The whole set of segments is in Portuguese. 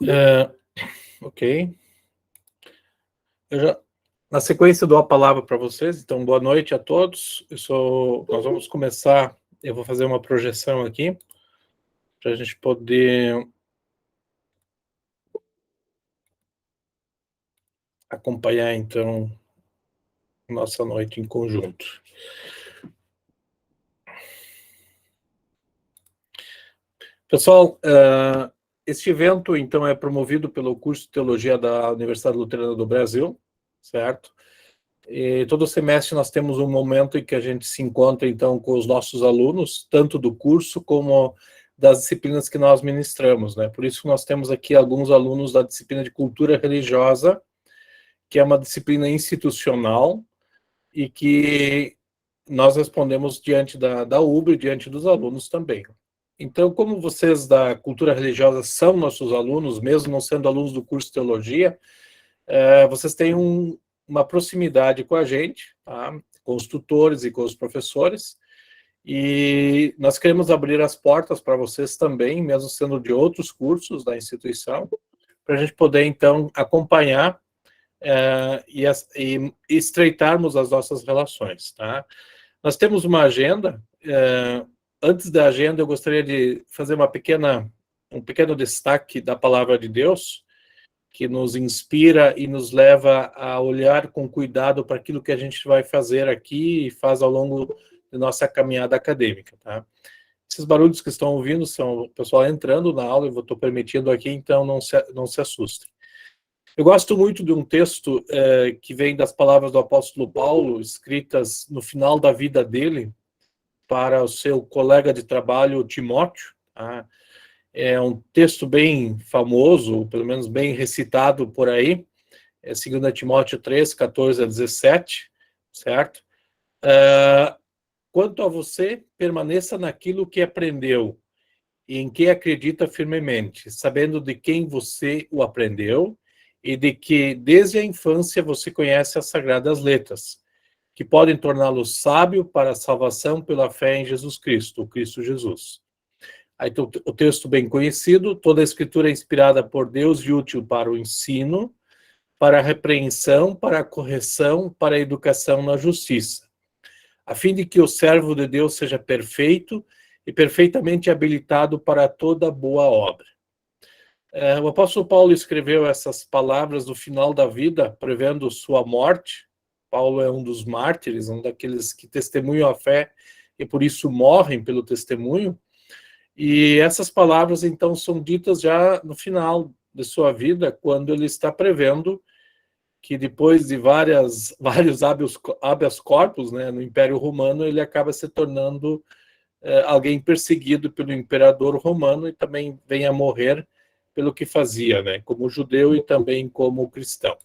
É, ok. Na sequência, dou a palavra para vocês. Então, boa noite a todos. Nós vamos começar. Eu vou fazer uma projeção aqui para a gente poder acompanhar, então, nossa noite em conjunto. Pessoal, este evento, então, é promovido pelo curso de Teologia da Universidade Luterana do Brasil, certo? E todo semestre nós temos um momento em que a gente se encontra, então, com os nossos alunos, tanto do curso como das disciplinas que nós ministramos, né? Por isso nós temos aqui alguns alunos da disciplina de Cultura Religiosa, que é uma disciplina institucional e que nós respondemos diante da UBRA e diante dos alunos também. Então, como vocês da Cultura Religiosa são nossos alunos, mesmo não sendo alunos do curso de Teologia, vocês têm uma proximidade com a gente, tá? Com os tutores e com os professores, e nós queremos abrir as portas para vocês também, mesmo sendo de outros cursos da instituição, para a gente poder, então, acompanhar e estreitarmos as nossas relações, tá? Nós temos uma agenda. Antes da agenda, eu gostaria de fazer um pequeno destaque da Palavra de Deus, que nos inspira e nos leva a olhar com cuidado para aquilo que a gente vai fazer aqui e faz ao longo da nossa caminhada acadêmica, tá? Esses barulhos que estão ouvindo são o pessoal entrando na aula, eu estou permitindo aqui, então não se assustem. Eu gosto muito de um texto que vem das palavras do apóstolo Paulo, escritas no final da vida dele, para o seu colega de trabalho, Timóteo, tá? É um texto bem famoso, pelo menos bem recitado por aí, é 2 Timóteo 3, 14 a 17, certo? Quanto a você, permaneça naquilo que aprendeu e em que acredita firmemente, sabendo de quem você o aprendeu e de que desde a infância você conhece as sagradas letras, que podem torná-lo sábio para a salvação pela fé em Jesus Cristo, o Cristo Jesus. Aí o texto bem conhecido: toda a escritura é inspirada por Deus e útil para o ensino, para a repreensão, para a correção, para a educação na justiça, a fim de que o servo de Deus seja perfeito e perfeitamente habilitado para toda boa obra. O apóstolo Paulo escreveu essas palavras no final da vida, prevendo sua morte. Paulo é um dos mártires, um daqueles que testemunham a fé e por isso morrem pelo testemunho. E essas palavras, então, são ditas já no final de sua vida, quando ele está prevendo que depois de vários habeas corpus, né, no Império Romano, ele acaba se tornando alguém perseguido pelo imperador romano e também vem a morrer pelo que fazia, né, como judeu e também como cristão.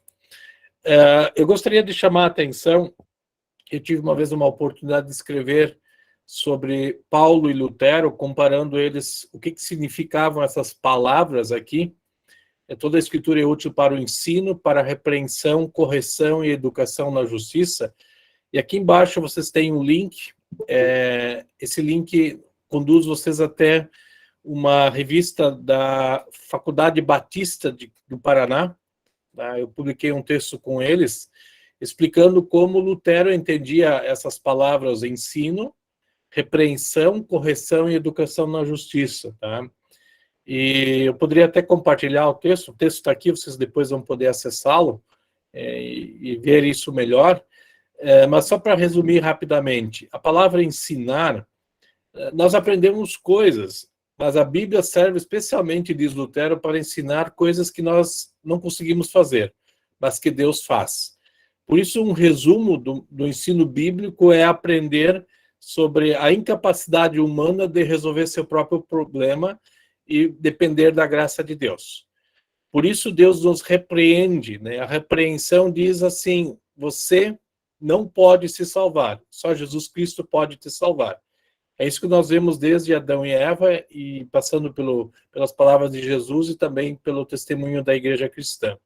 Eu gostaria de chamar a atenção, eu tive uma vez uma oportunidade de escrever sobre Paulo e Lutero, comparando eles, o que significavam essas palavras aqui. Toda a escritura é útil para o ensino, para a repreensão, correção e educação na justiça. E aqui embaixo vocês têm um link, esse link conduz vocês até uma revista da Faculdade Batista do Paraná. Tá? Eu publiquei um texto com eles, explicando como Lutero entendia essas palavras: ensino, repreensão, correção e educação na justiça, tá? E eu poderia até compartilhar o texto está aqui, vocês depois vão poder acessá-lo e ver isso melhor, mas só para resumir rapidamente, a palavra ensinar, nós aprendemos coisas, mas a Bíblia serve especialmente, diz Lutero, para ensinar coisas que nós não conseguimos fazer, mas que Deus faz. Por isso, um resumo do ensino bíblico é aprender sobre a incapacidade humana de resolver seu próprio problema e depender da graça de Deus. Por isso Deus nos repreende, né? A repreensão diz assim: você não pode se salvar, só Jesus Cristo pode te salvar. É isso que nós vemos desde Adão e Eva, e passando pelas palavras de Jesus e também pelo testemunho da igreja cristã.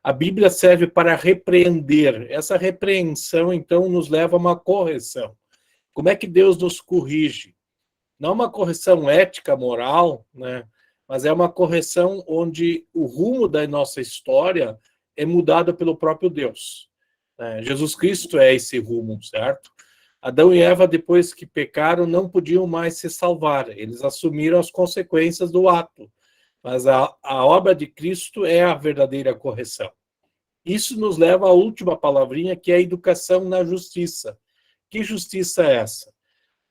A Bíblia serve para repreender. Essa repreensão, então, nos leva a uma correção. Como é que Deus nos corrige? Não uma correção ética, moral, né? mas é uma correção onde o rumo da nossa história é mudado pelo próprio Deus. Jesus Cristo é esse rumo, certo? Adão e Eva, depois que pecaram, não podiam mais se salvar. Eles assumiram as consequências do ato. Mas a obra de Cristo é a verdadeira correção. Isso nos leva à última palavrinha, que é a educação na justiça. Que justiça é essa?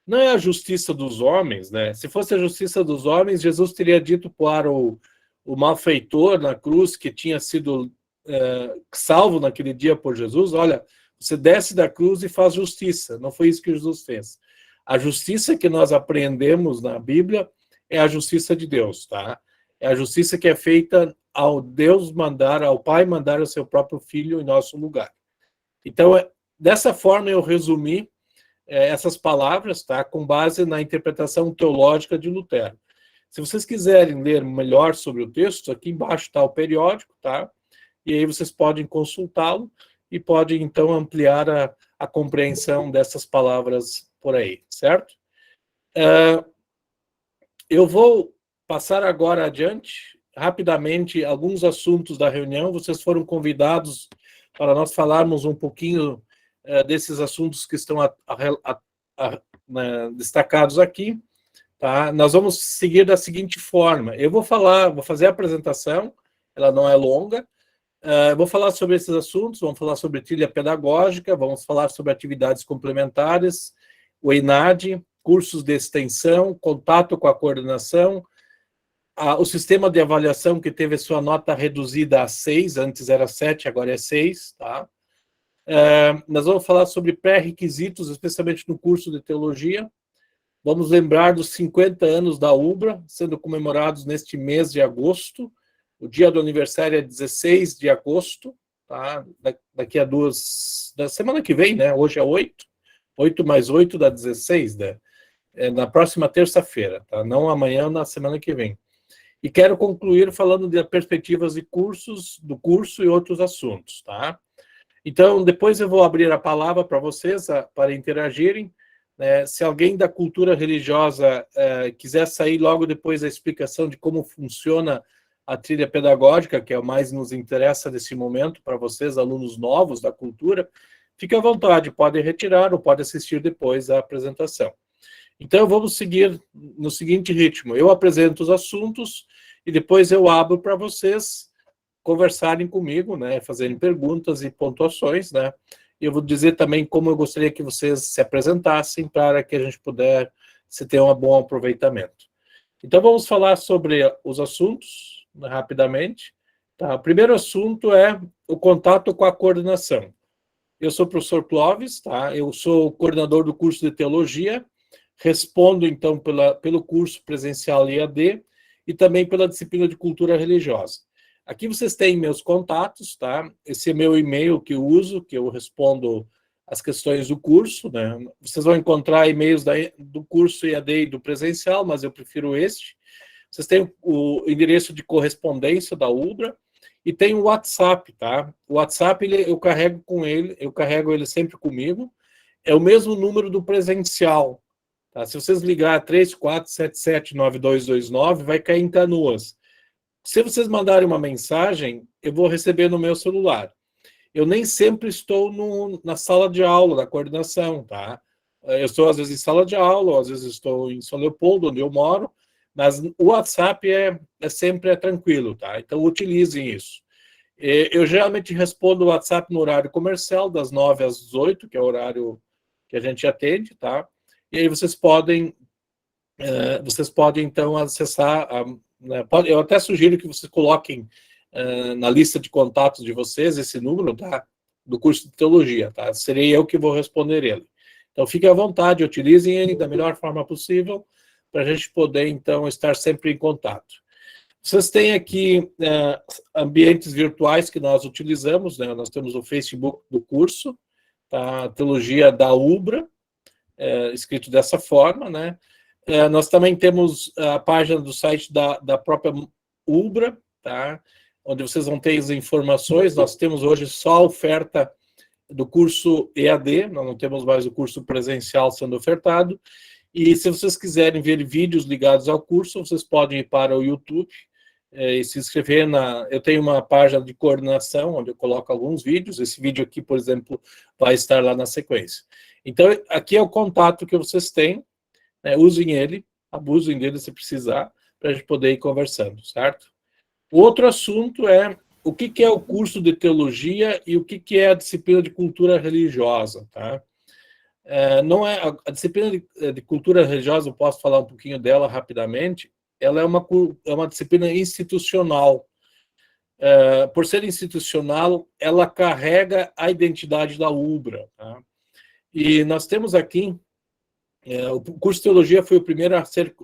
Não é a justiça dos homens, né? Se fosse a justiça dos homens, Jesus teria dito para o malfeitor na cruz, que tinha sido salvo naquele dia por Jesus, olha, você desce da cruz e faz justiça. Não foi isso que Jesus fez. A justiça que nós aprendemos na Bíblia é a justiça de Deus, tá? É a justiça que é feita ao Deus mandar, ao Pai mandar o seu próprio Filho em nosso lugar. Então, dessa forma eu resumi essas palavras, tá? Com base na interpretação teológica de Lutero. Se vocês quiserem ler melhor sobre o texto, aqui embaixo está o periódico, tá? E aí vocês podem consultá-lo e podem, então, ampliar a compreensão dessas palavras por aí, certo? Eu vou passar agora adiante, rapidamente, alguns assuntos da reunião. Vocês foram convidados para nós falarmos um pouquinho desses assuntos que estão destacados aqui. Tá? Nós vamos seguir da seguinte forma. Eu vou fazer a apresentação, ela não é longa. Vou falar sobre esses assuntos, vamos falar sobre trilha pedagógica, vamos falar sobre atividades complementares, o ENAD, cursos de extensão, contato com a coordenação, o sistema de avaliação que teve sua nota reduzida a 6, antes era 7, agora é 6, tá? Nós vamos falar sobre pré-requisitos, especialmente no curso de teologia. Vamos lembrar dos 50 anos da UBRA, sendo comemorados neste mês de agosto. O dia do aniversário é 16 de agosto, tá? Daqui a da semana que vem, né? Hoje é 8. 8 mais 8 dá 16, né? Na próxima terça-feira, tá? Não amanhã, na semana que vem. E quero concluir falando de perspectivas de cursos, do curso e outros assuntos, tá? Então, depois eu vou abrir a palavra para vocês, para interagirem. Se alguém da cultura religiosa quiser sair logo depois da explicação de como funciona a trilha pedagógica, que é o mais nos interessa nesse momento para vocês, alunos novos da cultura, fique à vontade, pode retirar ou pode assistir depois a apresentação. Então, vamos seguir no seguinte ritmo. Eu apresento os assuntos e depois eu abro para vocês conversarem comigo, né, fazerem perguntas e pontuações, né? E eu vou dizer também como eu gostaria que vocês se apresentassem para que a gente pudesse ter um bom aproveitamento. Então, vamos falar sobre os assuntos, rapidamente. Tá? O primeiro assunto é o contato com a coordenação. Eu sou o professor Clóvis, tá? Eu sou coordenador do curso de teologia, respondo, então, pelo curso presencial EAD e também pela disciplina de cultura religiosa. Aqui vocês têm meus contatos, tá? Esse é meu e-mail que eu uso, que eu respondo as questões do curso, né? Vocês vão encontrar e-mails do curso EAD e do presencial, mas eu prefiro este. Vocês têm o endereço de correspondência da UBRA e tem o WhatsApp, tá? O WhatsApp eu carrego ele sempre comigo. É o mesmo número do presencial, tá? Se vocês ligar 34779229, vai cair em Canoas. Se vocês mandarem uma mensagem, eu vou receber no meu celular. Eu nem sempre estou na sala de aula, da coordenação, tá? Eu estou, às vezes, em sala de aula, às vezes estou em São Leopoldo, onde eu moro, mas o WhatsApp sempre tranquilo, tá? Então, utilizem isso. Eu geralmente respondo o WhatsApp no horário comercial, das 9 às 18, que é o horário que a gente atende, tá? E aí vocês podem então, acessar... eu até sugiro que vocês coloquem na lista de contatos de vocês esse número, tá? Do curso de teologia, tá? Serei eu que vou responder ele. Então, fiquem à vontade, utilizem ele da melhor forma possível para a gente poder, então, estar sempre em contato. Vocês têm aqui ambientes virtuais que nós utilizamos, né? Nós temos o Facebook do curso, tá? Teologia da UBRA, escrito dessa forma, né? Nós também temos a página do site da própria UBRA, tá? Onde vocês vão ter as informações. Nós temos hoje só a oferta do curso EAD, nós não temos mais o curso presencial sendo ofertado, E se vocês quiserem ver vídeos ligados ao curso, vocês podem ir para o YouTube e se inscrever Eu tenho uma página de coordenação, onde eu coloco alguns vídeos. Esse vídeo aqui, por exemplo, vai estar lá na sequência. Então, aqui é o contato que vocês têm, né? Usem ele, abusem dele se precisar, para a gente poder ir conversando, certo? O outro assunto é o que é o curso de teologia e o que é a disciplina de cultura religiosa, tá? Não é a disciplina de cultura religiosa, eu posso falar um pouquinho dela rapidamente. Ela é uma disciplina institucional. Por ser institucional, ela carrega a identidade da UBRA, tá? E nós temos aqui o curso de teologia foi o primeiro a ser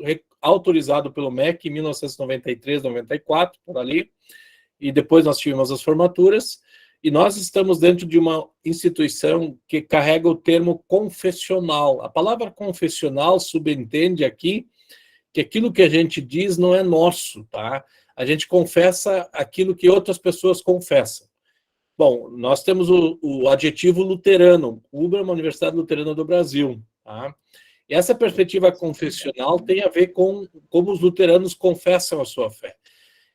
autorizado pelo MEC em 1993, 94, por ali, e depois nós tivemos as formaturas, e nós estamos dentro de uma instituição que carrega o termo confessional. A palavra confessional subentende aqui que aquilo que a gente diz não é nosso, tá? A gente confessa aquilo que outras pessoas confessam. Bom, nós temos o adjetivo luterano. UBRA é uma Universidade Luterana do Brasil, tá? E essa perspectiva confessional tem a ver com como os luteranos confessam a sua fé.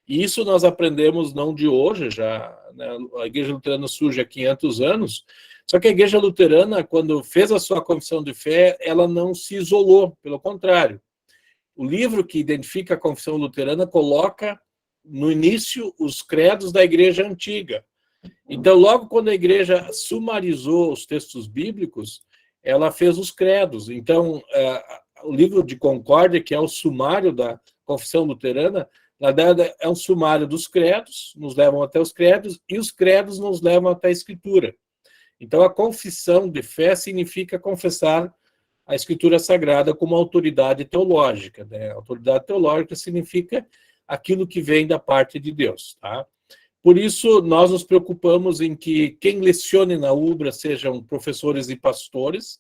E isso nós aprendemos não de hoje, já, né? A Igreja Luterana surge há 500 anos, só que a Igreja Luterana, quando fez a sua confissão de fé, ela não se isolou, pelo contrário. O livro que identifica a confissão luterana coloca no início os credos da Igreja Antiga. Então, logo quando a Igreja sumarizou os textos bíblicos, ela fez os credos. Então, o livro de Concórdia, que é o sumário da confissão luterana, na verdade é um sumário dos credos, nos levam até os credos, e os credos nos levam até a Escritura. Então, a confissão de fé significa confessar a Escritura Sagrada como autoridade teológica, né? Autoridade teológica significa aquilo que vem da parte de Deus, tá? Por isso, nós nos preocupamos em que quem lecione na UBRA sejam professores e pastores,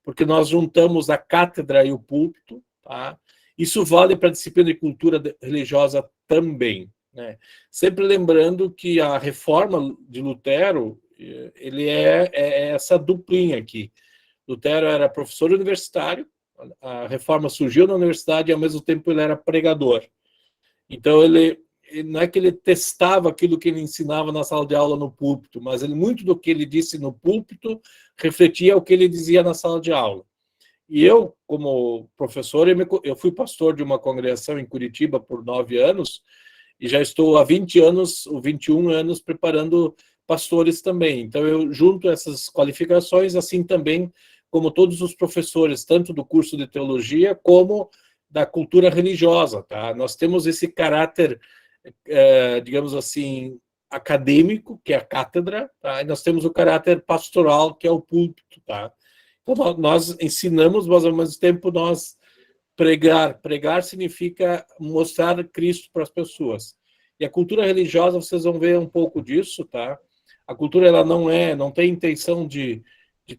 porque nós juntamos a cátedra e o púlpito, tá? Isso vale para a disciplina de cultura religiosa também, né? Sempre lembrando que a reforma de Lutero, ele é essa duplinha aqui. Lutero era professor universitário, a reforma surgiu na universidade e, ao mesmo tempo, ele era pregador. Então, ele não é que ele testava aquilo que ele ensinava na sala de aula no púlpito, mas muito do que ele disse no púlpito refletia o que ele dizia na sala de aula. E eu, como professor, eu fui pastor de uma congregação em Curitiba por 9 anos, e já estou há 20 anos, ou 21 anos, preparando pastores também. Então, eu junto essas qualificações, assim também como todos os professores, tanto do curso de teologia, como da cultura religiosa, tá? Nós temos esse caráter, digamos assim, acadêmico, que é a cátedra, tá? E nós temos o caráter pastoral, que é o púlpito, tá? Então, nós ensinamos, mas ao mesmo tempo nós pregar significa mostrar Cristo para as pessoas. E a cultura religiosa, vocês vão ver um pouco disso, tá? A cultura, ela não tem intenção de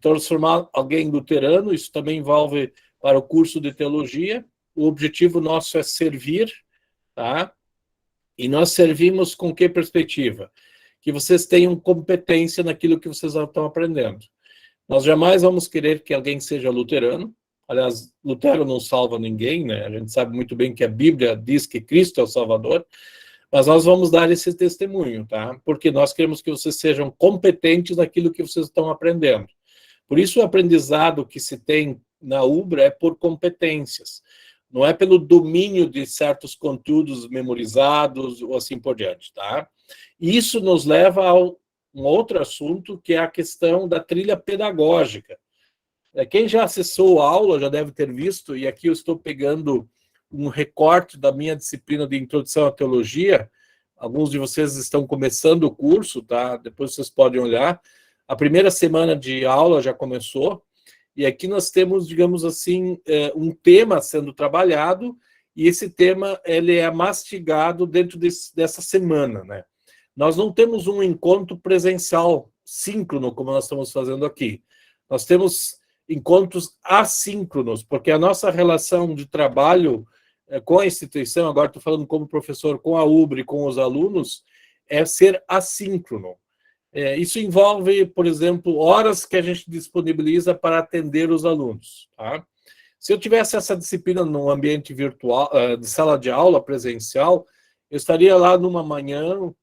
transformar alguém em luterano, isso também envolve para o curso de teologia. O objetivo nosso é servir, tá? E nós servimos com que perspectiva? Que vocês tenham competência naquilo que vocês estão aprendendo. Nós jamais vamos querer que alguém seja luterano. Aliás, Lutero não salva ninguém, né? A gente sabe muito bem que a Bíblia diz que Cristo é o Salvador, mas nós vamos dar esse testemunho, tá? Porque nós queremos que vocês sejam competentes naquilo que vocês estão aprendendo. Por isso, o aprendizado que se tem na UBRA é por competências, não é pelo domínio de certos conteúdos memorizados ou assim por diante, tá? E isso nos leva a um outro assunto, que é a questão da trilha pedagógica. Quem já acessou a aula já deve ter visto, e aqui eu estou pegando um recorte da minha disciplina de Introdução à Teologia. Alguns de vocês estão começando o curso, tá? Depois vocês podem olhar. A primeira semana de aula já começou, e aqui nós temos, digamos assim, um tema sendo trabalhado, e esse tema ele é mastigado dentro dessa semana, né? Nós não temos um encontro presencial síncrono, como nós estamos fazendo aqui. Nós temos encontros assíncronos, porque a nossa relação de trabalho com a instituição, agora estou falando como professor, com a UBRA e com os alunos, é ser assíncrono. Isso envolve, por exemplo, horas que a gente disponibiliza para atender os alunos, tá? Se eu tivesse essa disciplina num ambiente virtual, de sala de aula presencial, eu estaria lá numa manhã,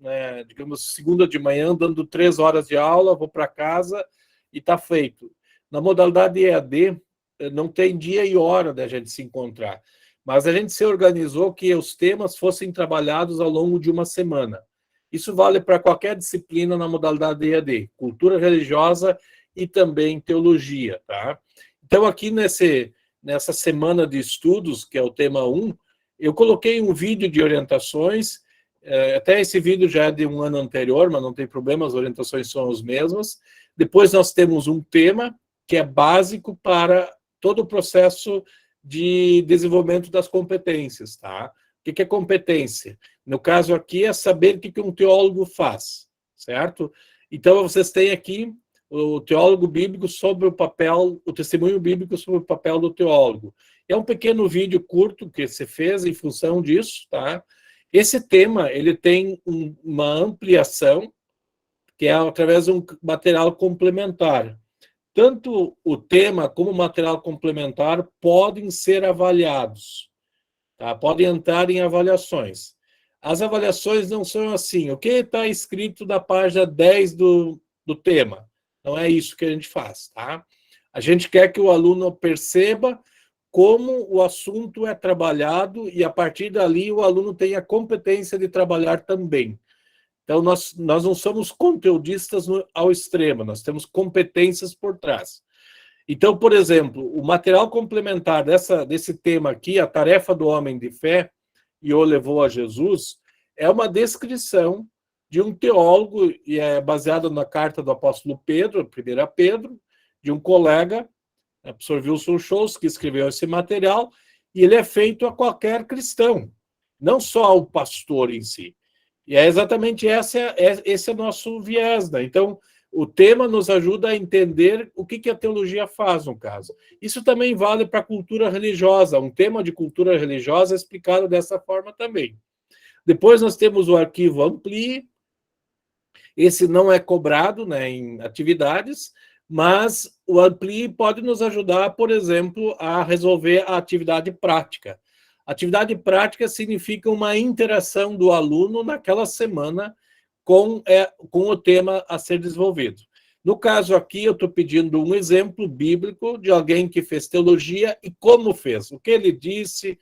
né, digamos, segunda de manhã, dando 3 horas de aula, vou para casa e está feito. Na modalidade EAD, não tem dia e hora da gente se encontrar, mas a gente se organizou que os temas fossem trabalhados ao longo de uma semana. Isso vale para qualquer disciplina na modalidade EAD, cultura religiosa e também teologia, tá? Então, aqui nessa semana de estudos, que é o tema 1, eu coloquei um vídeo de orientações, até esse vídeo já é de um ano anterior, mas não tem problema, as orientações são as mesmas. Depois nós temos um tema que é básico para todo o processo de desenvolvimento das competências, tá? O que é competência? No caso aqui é saber o que um teólogo faz, certo? Então vocês têm aqui o teólogo bíblico sobre o papel, o testemunho bíblico sobre o papel do teólogo. É um pequeno vídeo curto que você fez em função disso, tá? Esse tema, ele tem uma ampliação, que é através de um material complementar. Tanto o tema como o material complementar podem ser avaliados, tá? Podem entrar em avaliações. As avaliações não são assim, o que está escrito na página 10 do tema? Não é isso que a gente faz, tá? A gente quer que o aluno perceba como o assunto é trabalhado e, a partir dali, o aluno tem a competência de trabalhar também. Então, nós não somos conteudistas ao extremo, nós temos competências por trás. Então, por exemplo, o material complementar desse tema aqui, a tarefa do homem de fé, e o levou a Jesus, é uma descrição de um teólogo, e é baseado na carta do apóstolo Pedro, 1 Pedro, de um colega, o professor Wilson Scholz, que escreveu esse material, e ele é feito a qualquer cristão, não só ao pastor em si. E é exatamente esse é o nosso viés, né? Então, o tema nos ajuda a entender o que a teologia faz, no caso. Isso também vale para a cultura religiosa. Um tema de cultura religiosa é explicado dessa forma também. Depois nós temos o arquivo Amplie. Esse não é cobrado, né, em atividades, mas o Amplie pode nos ajudar, por exemplo, a resolver a atividade prática. Atividade prática significa uma interação do aluno naquela semana com o tema a ser desenvolvido. No caso aqui, eu estou pedindo um exemplo bíblico de alguém que fez teologia e como fez, o que ele disse,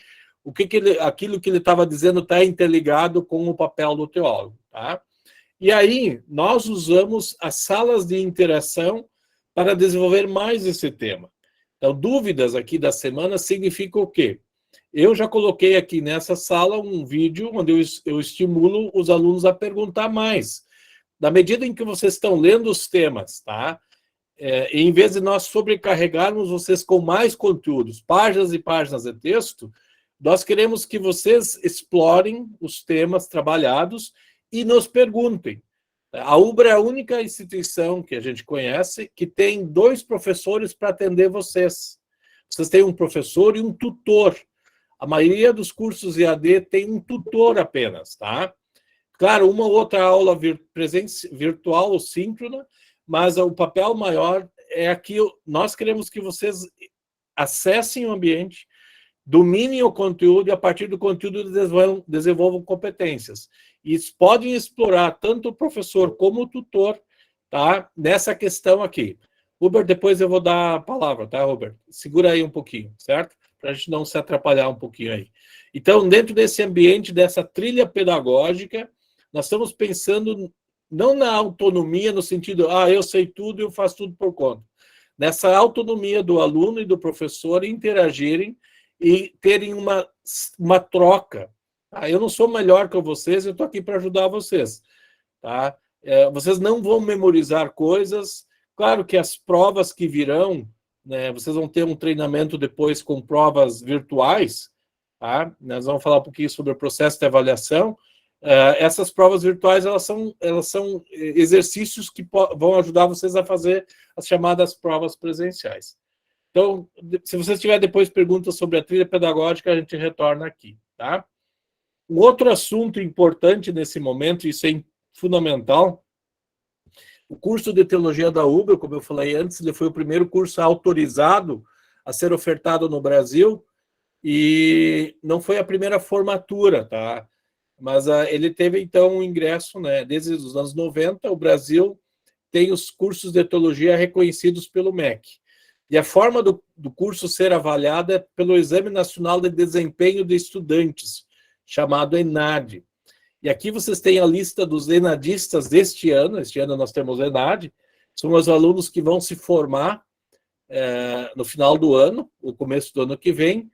aquilo que ele estava dizendo está interligado com o papel do teólogo, tá? E aí, nós usamos as salas de interação para desenvolver mais esse tema. Então, dúvidas aqui da semana significa o quê? Eu já coloquei aqui nessa sala um vídeo onde eu estimulo os alunos a perguntar mais. Na medida em que vocês estão lendo os temas, tá? Em vez de nós sobrecarregarmos vocês com mais conteúdos, páginas e páginas de texto, nós queremos que vocês explorem os temas trabalhados e nos perguntem. A UBRA é a única instituição que a gente conhece que tem 2 professores para atender vocês. Vocês têm um professor e um tutor. A maioria dos cursos EAD tem um tutor apenas, tá? Claro, uma ou outra aula virtual ou síncrona, mas o papel maior é aqui. Nós queremos que vocês acessem o ambiente, dominem o conteúdo e, a partir do conteúdo, desenvolvam competências. E podem explorar tanto o professor como o tutor, tá? Nessa questão aqui. Robert, depois eu vou dar a palavra, tá, Robert? Segura aí um pouquinho, certo? Para a gente não se atrapalhar um pouquinho aí. Então, dentro desse ambiente, dessa trilha pedagógica, nós estamos pensando não na autonomia, no sentido, eu sei tudo e eu faço tudo por conta. Nessa autonomia do aluno e do professor interagirem e terem uma troca. Tá? Eu não sou melhor que vocês, eu estou aqui para ajudar vocês. Tá? Vocês não vão memorizar coisas. Claro que as provas que virão, né, vocês vão ter um treinamento depois com provas virtuais. Tá? Nós vamos falar um pouquinho sobre o processo de avaliação. Essas provas virtuais, elas são exercícios que vão ajudar vocês a fazer as chamadas provas presenciais. Então, se vocês tiverem depois perguntas sobre a trilha pedagógica, a gente retorna aqui, tá? Um outro assunto importante nesse momento, isso é fundamental, o curso de teologia da UBRA, como eu falei antes, ele foi o primeiro curso autorizado a ser ofertado no Brasil, e não foi a primeira formatura, tá? Mas ele teve, então, um ingresso, né? Desde os anos 90, o Brasil tem os cursos de teologia reconhecidos pelo MEC. E a forma do curso ser avaliada é pelo Exame Nacional de Desempenho de Estudantes, chamado ENAD. E aqui vocês têm a lista dos enadistas deste ano nós temos ENAD, são os alunos que vão se formar no final do ano, no começo do ano que vem,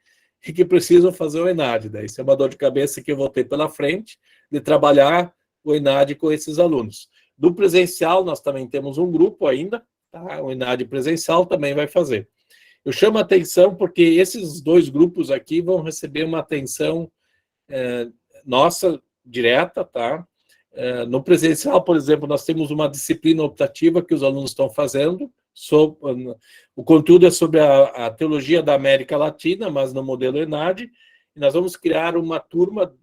e que precisam fazer o ENAD. Daí isso é uma dor de cabeça que eu vou ter pela frente, de trabalhar o ENAD com esses alunos. Do presencial, nós também temos um grupo ainda, tá? O ENAD presencial também vai fazer. Eu chamo a atenção porque esses dois grupos aqui vão receber uma atenção nossa, direta, tá? No presencial, por exemplo, nós temos uma disciplina optativa que os alunos estão fazendo, o conteúdo é sobre a teologia da América Latina, mas no modelo ENAD, e nós vamos criar uma turma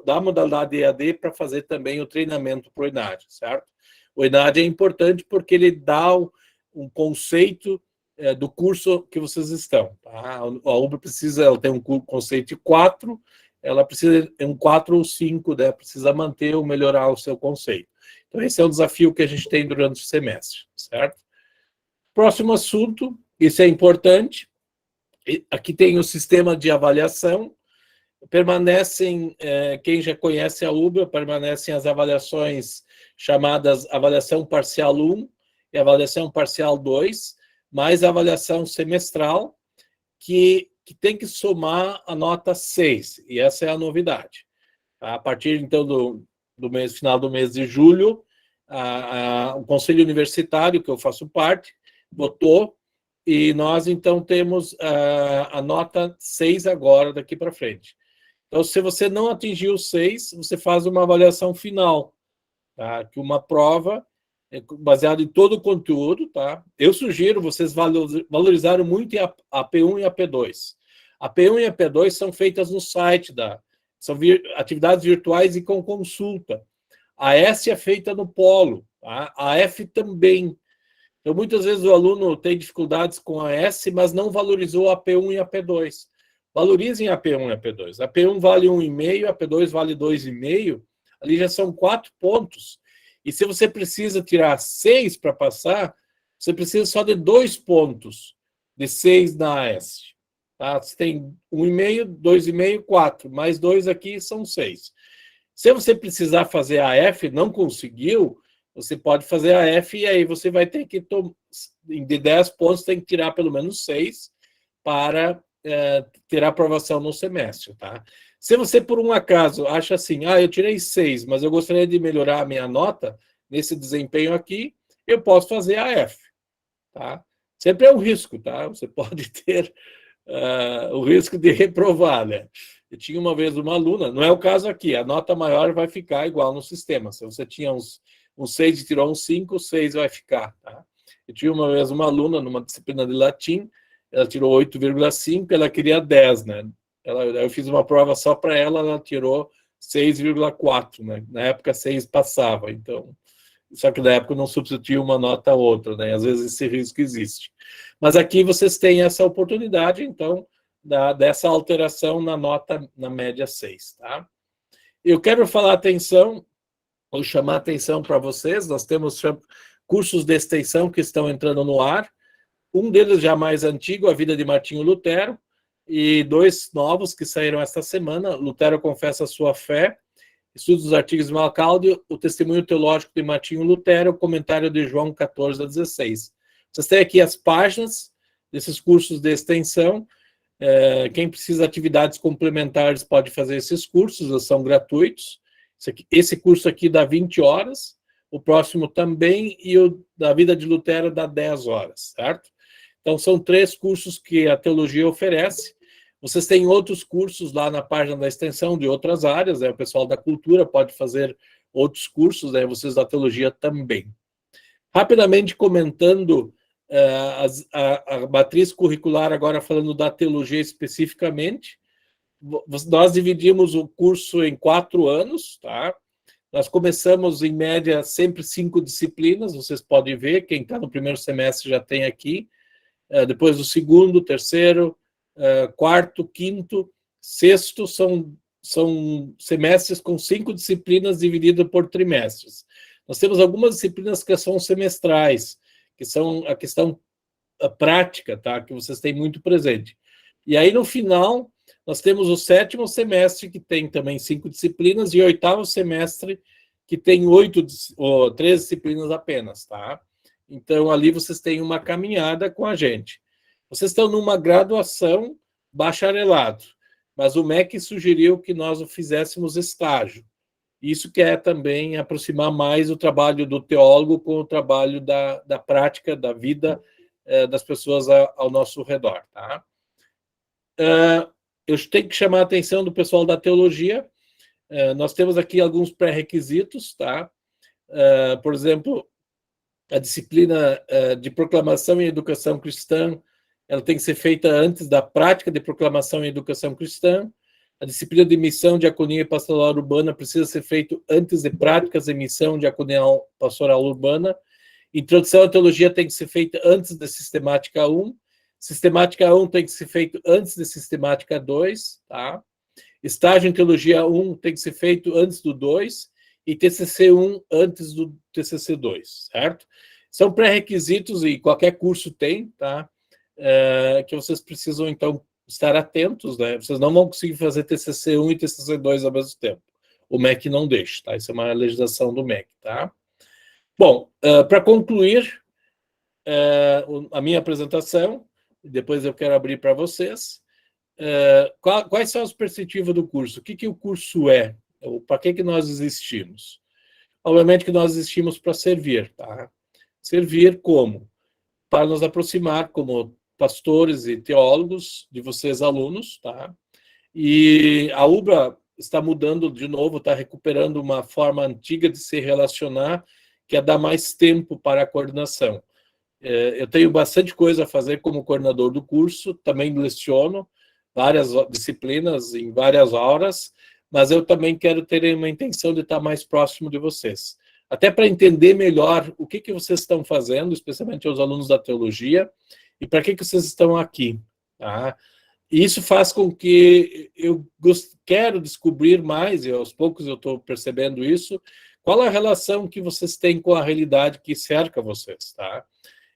da modalidade EAD para fazer também o treinamento para o ENAD, certo? O ENAD é importante porque ele dá um conceito do curso que vocês estão. Tá? A UBRA ela tem um conceito de 4, ela precisa ter um 4 ou 5, né? Precisa manter ou melhorar o seu conceito. Então, esse é o desafio que a gente tem durante o semestre, certo? Próximo assunto, isso é importante, aqui tem o sistema de avaliação, permanecem, quem já conhece a UBRA, permanecem as avaliações chamadas avaliação parcial 1 e avaliação parcial 2, mais a avaliação semestral, que tem que somar a nota 6, e essa é a novidade. A partir, então, do final do mês de julho, o Conselho Universitário, que eu faço parte, votou, e nós, então, temos a nota 6 agora, daqui para frente. Então, se você não atingiu 6, você faz uma avaliação final, tá? Que uma prova baseada em todo o conteúdo, tá? Eu sugiro vocês valorizarem muito a P1 e a P2. A P1 e a P2 são feitas no site são atividades virtuais e com consulta. A S é feita no Polo, tá? A F também. Então, muitas vezes o aluno tem dificuldades com a S, mas não valorizou a P1 e a P2. Valorizem a P1 e a P2. A P1 vale 1,5, a P2 vale 2,5. Ali já são 4 pontos. E se você precisa tirar 6 para passar, você precisa só de 2 pontos de 6 na AS. Tá? Você tem 1,5, 2,5, 4. Mais 2 aqui são 6. Se você precisar fazer a F, não conseguiu, você pode fazer a F e aí você vai ter que, de 10 pontos, tem que tirar pelo menos 6 para ter a aprovação no semestre, tá? Se você, por um acaso, acha assim, eu tirei 6, mas eu gostaria de melhorar a minha nota nesse desempenho aqui, eu posso fazer a F, tá? Sempre é um risco, tá? Você pode ter o risco de reprovar, né? Eu tinha uma vez uma aluna, não é o caso aqui, a nota maior vai ficar igual no sistema. Se você tinha um 6 e tirou um 5, o 6 vai ficar, tá? Eu tinha uma vez uma aluna numa disciplina de latim, ela tirou 8,5, ela queria 10, né? Eu fiz uma prova só para ela, ela tirou 6,4, né? Na época 6 passava, então... Só que na época não substituía uma nota a outra, né? Às vezes esse risco existe. Mas aqui vocês têm essa oportunidade, então, dessa alteração na nota, na média 6, tá? Eu quero chamar a atenção para vocês, nós temos cursos de extensão que estão entrando no ar, um deles já mais antigo, A Vida de Martinho Lutero, e 2 novos que saíram esta semana, Lutero Confessa a Sua Fé, Estudos dos Artigos de Malcalde, o Testemunho Teológico de Martinho Lutero, o Comentário de João 14 a 16. Vocês têm aqui as páginas desses cursos de extensão, quem precisa de atividades complementares pode fazer esses cursos, eles são gratuitos. Esse curso aqui dá 20 horas, o próximo também, e o da Vida de Lutero dá 10 horas, certo? Então, são 3 cursos que a teologia oferece. Vocês têm outros cursos lá na página da extensão de outras áreas, né? O pessoal da cultura pode fazer outros cursos, né? Vocês da teologia também. Rapidamente comentando a matriz curricular, agora falando da teologia especificamente, nós dividimos o curso em 4 anos, tá? Nós começamos, em média, sempre 5 disciplinas, vocês podem ver, quem está no primeiro semestre já tem aqui. depois do segundo, terceiro, quarto, quinto, sexto, são semestres com 5 disciplinas divididas por trimestres. Nós temos algumas disciplinas que são semestrais, que são a questão prática, tá? Que vocês têm muito presente. E aí, no final, nós temos o 7º semestre, que tem também 5 disciplinas, e o 8º semestre, que tem 3 disciplinas apenas, tá? Então, ali vocês têm uma caminhada com a gente. Vocês estão numa graduação bacharelado, mas o MEC sugeriu que nós o fizéssemos estágio. Isso que é também aproximar mais o trabalho do teólogo com o trabalho da prática, da vida das pessoas ao nosso redor, tá? Eu tenho que chamar a atenção do pessoal da teologia. Nós temos aqui alguns pré-requisitos, tá? Por exemplo, a disciplina de proclamação e educação cristã, ela tem que ser feita antes da prática de proclamação e educação cristã. A disciplina de missão, diaconia e pastoral urbana precisa ser feita antes de práticas de missão, diaconia e pastoral urbana. Introdução à teologia tem que ser feita antes da sistemática 1. Sistemática 1 tem que ser feito antes da sistemática 2, tá? Estágio em teologia 1 tem que ser feito antes do 2 e TCC 1 antes do TCC 2, certo? São pré-requisitos e qualquer curso tem, tá? Que vocês precisam, então, estar atentos, né? Vocês não vão conseguir fazer TCC 1 e TCC 2 ao mesmo tempo. O MEC não deixa, tá? Isso é uma legislação do MEC, tá? Bom, para concluir a minha apresentação, depois eu quero abrir para vocês, quais são as perspectivas do curso? O que o curso é? Para que nós existimos? Obviamente que nós existimos para servir, tá? Servir como? Para nos aproximar como pastores e teólogos de vocês, alunos, tá? E a UBRA está mudando de novo, está recuperando uma forma antiga de se relacionar, que é dar mais tempo para a coordenação. Eu tenho bastante coisa a fazer como coordenador do curso, também leciono várias disciplinas em várias horas, mas eu também quero ter uma intenção de estar mais próximo de vocês. Até para entender melhor o que vocês estão fazendo, especialmente os alunos da teologia, e para que vocês estão aqui, tá? E isso faz com que eu quero descobrir mais, e aos poucos eu estou percebendo isso, qual a relação que vocês têm com a realidade que cerca vocês, tá?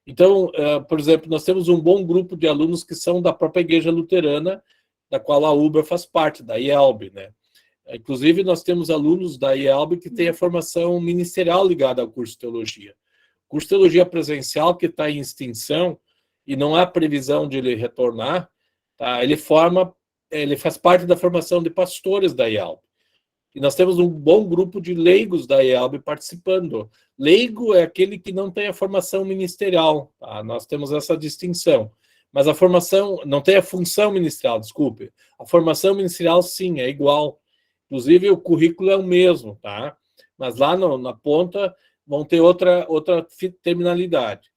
Então, por exemplo, nós temos um bom grupo de alunos que são da própria Igreja Luterana, da qual a UBRA faz parte, da IELB, né? Inclusive, nós temos alunos da IELB que têm a formação ministerial ligada ao curso de teologia. O curso de teologia presencial, que está em extinção, e não há previsão de ele retornar, tá? Ele faz parte da formação de pastores da IELB. E nós temos um bom grupo de leigos da IELB participando. Leigo é aquele que não tem a formação ministerial, tá? Nós temos essa distinção. Mas a formação, não tem a função ministerial, desculpe. A formação ministerial, sim, é igual. Inclusive, o currículo é o mesmo, tá? Mas lá na ponta vão ter outra terminalidade.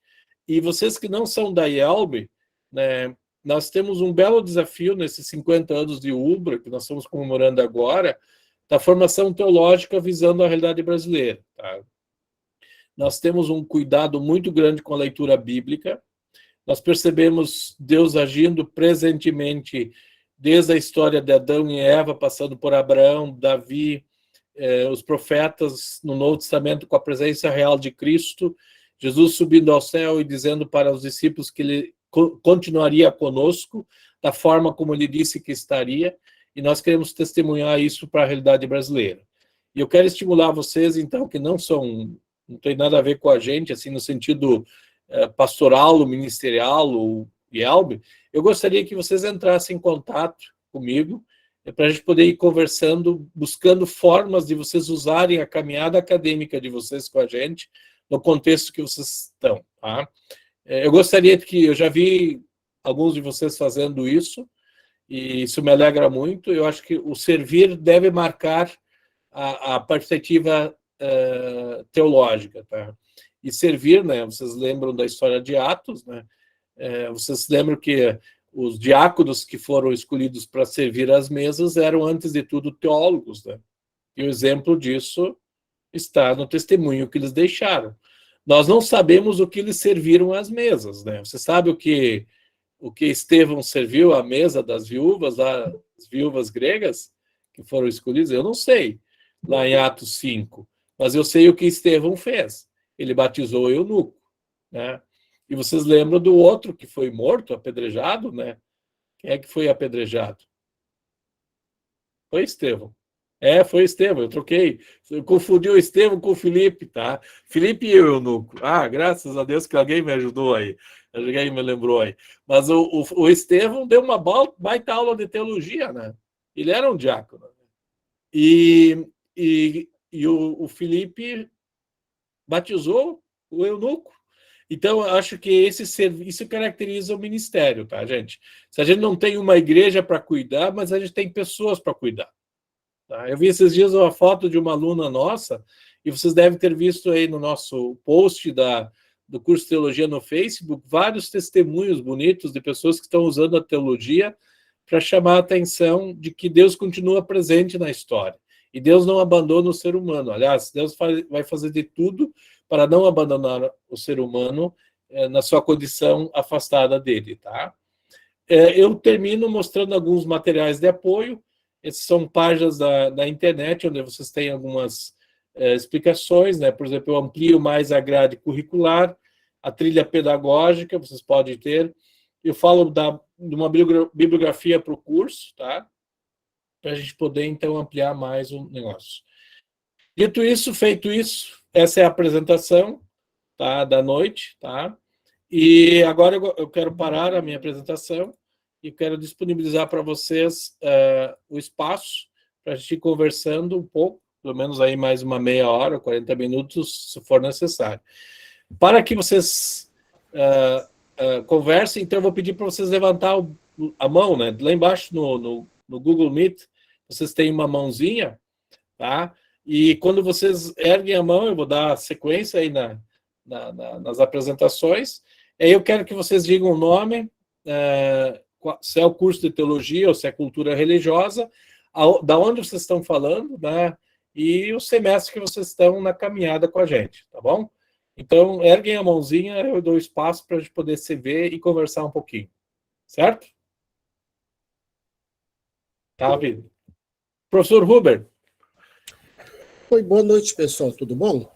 E vocês que não são da IELB, né, nós temos um belo desafio nesses 50 anos de UBRA, que nós estamos comemorando agora, da formação teológica visando a realidade brasileira, tá? Nós temos um cuidado muito grande com a leitura bíblica. Nós percebemos Deus agindo presentemente desde a história de Adão e Eva, passando por Abraão, Davi, os profetas no Novo Testamento com a presença real de Cristo, Jesus subindo ao céu e dizendo para os discípulos que ele continuaria conosco, da forma como ele disse que estaria, e nós queremos testemunhar isso para a realidade brasileira. E eu quero estimular vocês, então, que não tem nada a ver com a gente, assim, no sentido pastoral, ou ministerial, ou IELB, eu gostaria que vocês entrassem em contato comigo, para a gente poder ir conversando, buscando formas de vocês usarem a caminhada acadêmica de vocês com a gente, no contexto que vocês estão, tá? Eu gostaria que, eu já vi alguns de vocês fazendo isso, e isso me alegra muito. Eu acho que o servir deve marcar a perspectiva teológica, tá? E servir, né? Vocês lembram da história de Atos, né? Vocês lembram que os diáconos que foram escolhidos para servir às mesas eram, antes de tudo, teólogos, né? E o exemplo disso está no testemunho que eles deixaram. Nós não sabemos o que eles serviram às mesas, né? Você sabe o que Estevão serviu à mesa das viúvas, as viúvas gregas que foram escolhidas? Eu não sei, lá em Atos 5, mas eu sei o que Estevão fez. Ele batizou o eunuco, né? E vocês lembram do outro que foi morto, apedrejado, né? Quem é que foi apedrejado? Foi Estevão. Foi Estevão, eu troquei. Eu confundi o Estevão com o Felipe, tá? Felipe e eu, eunuco. Graças a Deus que alguém me ajudou aí. Alguém me lembrou aí. Mas o Estevão deu uma baita aula de teologia, né? Ele era um diácono. E o Felipe batizou o eunuco. Então, eu acho que isso caracteriza o ministério, tá, gente? Se a gente não tem uma igreja para cuidar, mas a gente tem pessoas para cuidar. Tá? Eu vi esses dias uma foto de uma aluna nossa, e vocês devem ter visto aí no nosso post do curso de teologia no Facebook, vários testemunhos bonitos de pessoas que estão usando a teologia para chamar a atenção de que Deus continua presente na história. E Deus não abandona o ser humano. Aliás, Deus vai fazer de tudo para não abandonar o ser humano na sua condição afastada dele. Tá? Eu termino mostrando alguns materiais de apoio. Essas são páginas da internet, onde vocês têm algumas explicações, né? Por exemplo, eu amplio mais a grade curricular, a trilha pedagógica, vocês podem ter. Eu falo de uma bibliografia para o curso, tá? Para a gente poder, então, ampliar mais o negócio. Dito isso, feito isso, essa é a apresentação, tá, da noite, tá? E agora eu quero parar a minha apresentação e quero disponibilizar para vocês o espaço para a gente ir conversando um pouco, pelo menos aí mais uma meia hora, 40 minutos, se for necessário. Para que vocês conversem, então eu vou pedir para vocês levantar a mão, né? Lá embaixo no Google Meet, vocês têm uma mãozinha, tá? E quando vocês erguem a mão, eu vou dar sequência aí nas apresentações. Aí eu quero que vocês digam o nome, se é o curso de teologia ou se é cultura religiosa, da onde vocês estão falando, né? E o semestre que vocês estão na caminhada com a gente, tá bom? Então, erguem a mãozinha, eu dou espaço para a gente poder se ver e conversar um pouquinho. Certo? Tá, Vitor. Professor Huber. Oi, boa noite, pessoal, tudo bom?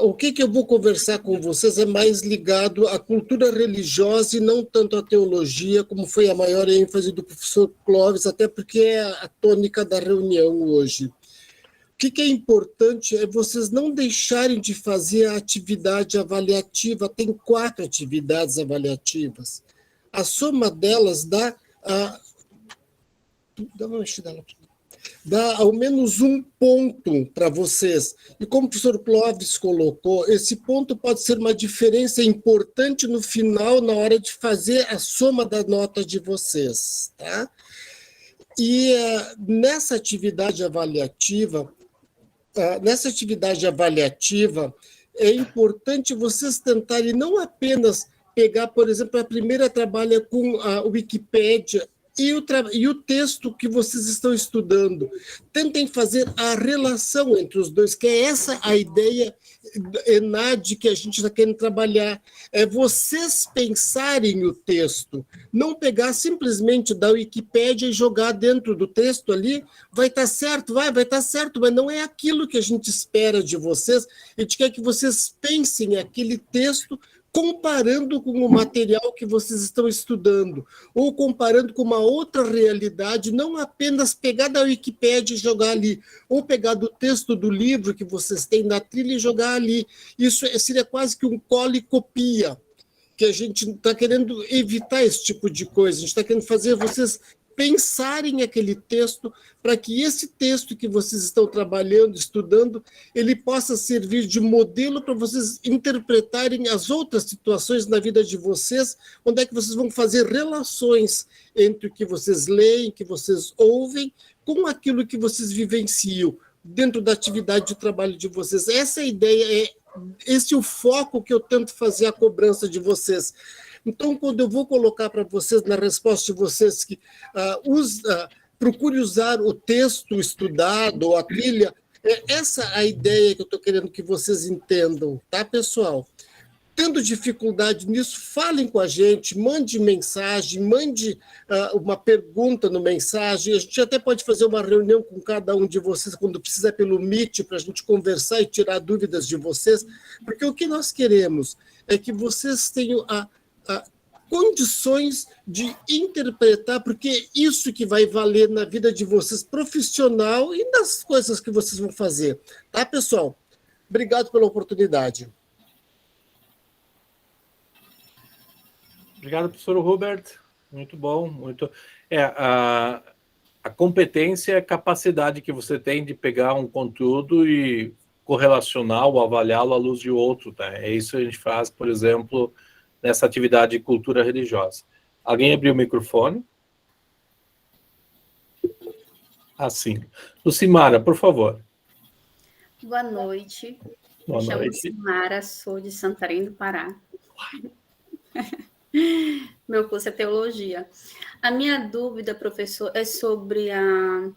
O que eu vou conversar com vocês é mais ligado à cultura religiosa e não tanto à teologia, como foi a maior ênfase do professor Clóvis, até porque é a tônica da reunião hoje. O que é importante é vocês não deixarem de fazer a atividade avaliativa. Tem 4 atividades avaliativas. A soma delas dá ao menos um ponto para vocês. E como o professor Clóvis colocou, esse ponto pode ser uma diferença importante no final, na hora de fazer a soma da nota de vocês. Tá? E nessa atividade avaliativa, é importante vocês tentarem não apenas pegar, por exemplo, a primeira trabalha com a Wikipédia e o texto que vocês estão estudando. Tentem fazer a relação entre os dois, que é essa a ideia ENAD que a gente está querendo trabalhar. É vocês pensarem o texto, não pegar simplesmente da Wikipédia e jogar dentro do texto ali, vai estar certo, vai estar certo, mas não é aquilo que a gente espera de vocês. A gente quer que vocês pensem aquele texto comparando com o material que vocês estão estudando, ou comparando com uma outra realidade, não apenas pegar da Wikipédia e jogar ali, ou pegar do texto do livro que vocês têm na trilha e jogar ali. Isso seria quase que um cola e copia, que a gente está querendo evitar esse tipo de coisa, a gente está querendo fazer vocês pensarem aquele texto, para que esse texto que vocês estão trabalhando, estudando, ele possa servir de modelo para vocês interpretarem as outras situações na vida de vocês, onde é que vocês vão fazer relações entre o que vocês leem, que vocês ouvem, com aquilo que vocês vivenciam dentro da atividade de trabalho de vocês. Essa é a ideia, esse é o foco que eu tento fazer a cobrança de vocês. Então, quando eu vou colocar para vocês, na resposta de vocês, que procure usar o texto estudado ou a trilha Essa é a ideia que eu estou querendo que vocês entendam, tá, pessoal? Tendo dificuldade nisso, falem com a gente, mande mensagem, mande uma pergunta no mensagem. A gente até pode fazer uma reunião com cada um de vocês, quando precisar, pelo Meet, para a gente conversar e tirar dúvidas de vocês, porque o que nós queremos é que vocês tenham condições de interpretar, porque é isso que vai valer na vida de vocês profissional e nas coisas que vocês vão fazer. Tá, pessoal? Obrigado pela oportunidade. Obrigado, professor Hubert. Muito bom. A competência é a capacidade que você tem de pegar um conteúdo e correlacionar ou avaliá-lo à luz de outro. Tá? É isso que a gente faz, por exemplo, nessa atividade de cultura religiosa. Alguém abriu o microfone? Sim. Lucimara, por favor. Boa noite. Boa Me chamo noite. Lucimara, sou de Santarém do Pará. Meu curso é teologia. A minha dúvida, professor, é sobre a...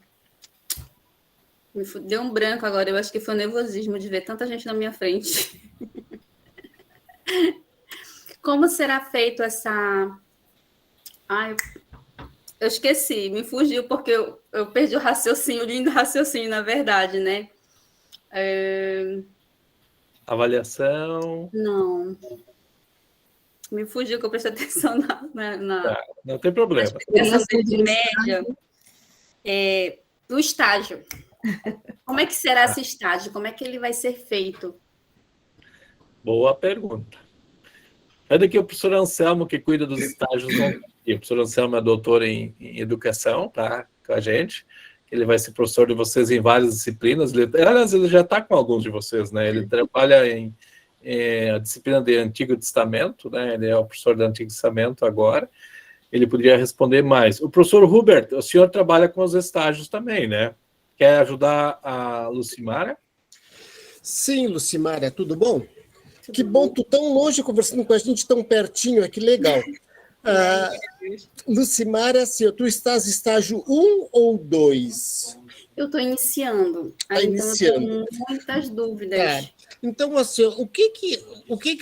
Deu um branco agora, eu acho que foi o nervosismo de ver tanta gente na minha frente. Como será feito essa... eu esqueci, me fugiu porque eu perdi o raciocínio, o lindo raciocínio, na verdade, né? Avaliação. Não. Me fugiu que eu prestei atenção Tá, não tem problema. Essa de média do estágio. Como é que será esse estágio? Como é que ele vai ser feito? Boa pergunta. É daqui o professor Anselmo, que cuida dos estágios. O professor Anselmo é doutor em educação, tá? Com a gente. Ele vai ser professor de vocês em várias disciplinas. Aliás, ele já está com alguns de vocês, né? Ele trabalha em a disciplina de Antigo Testamento, né? Ele é o professor do Antigo Testamento agora. Ele poderia responder mais. O professor Hubert, o senhor trabalha com os estágios também, né? Quer ajudar a Lucimara? Sim, Lucimara, tudo bom? Que bom, tu tão longe conversando com a gente, tão pertinho, que legal. Lucimara, tu estás estágio 1 ou 2? Eu estou iniciando. Então eu tenho muitas dúvidas. Tá. Então, assim, o que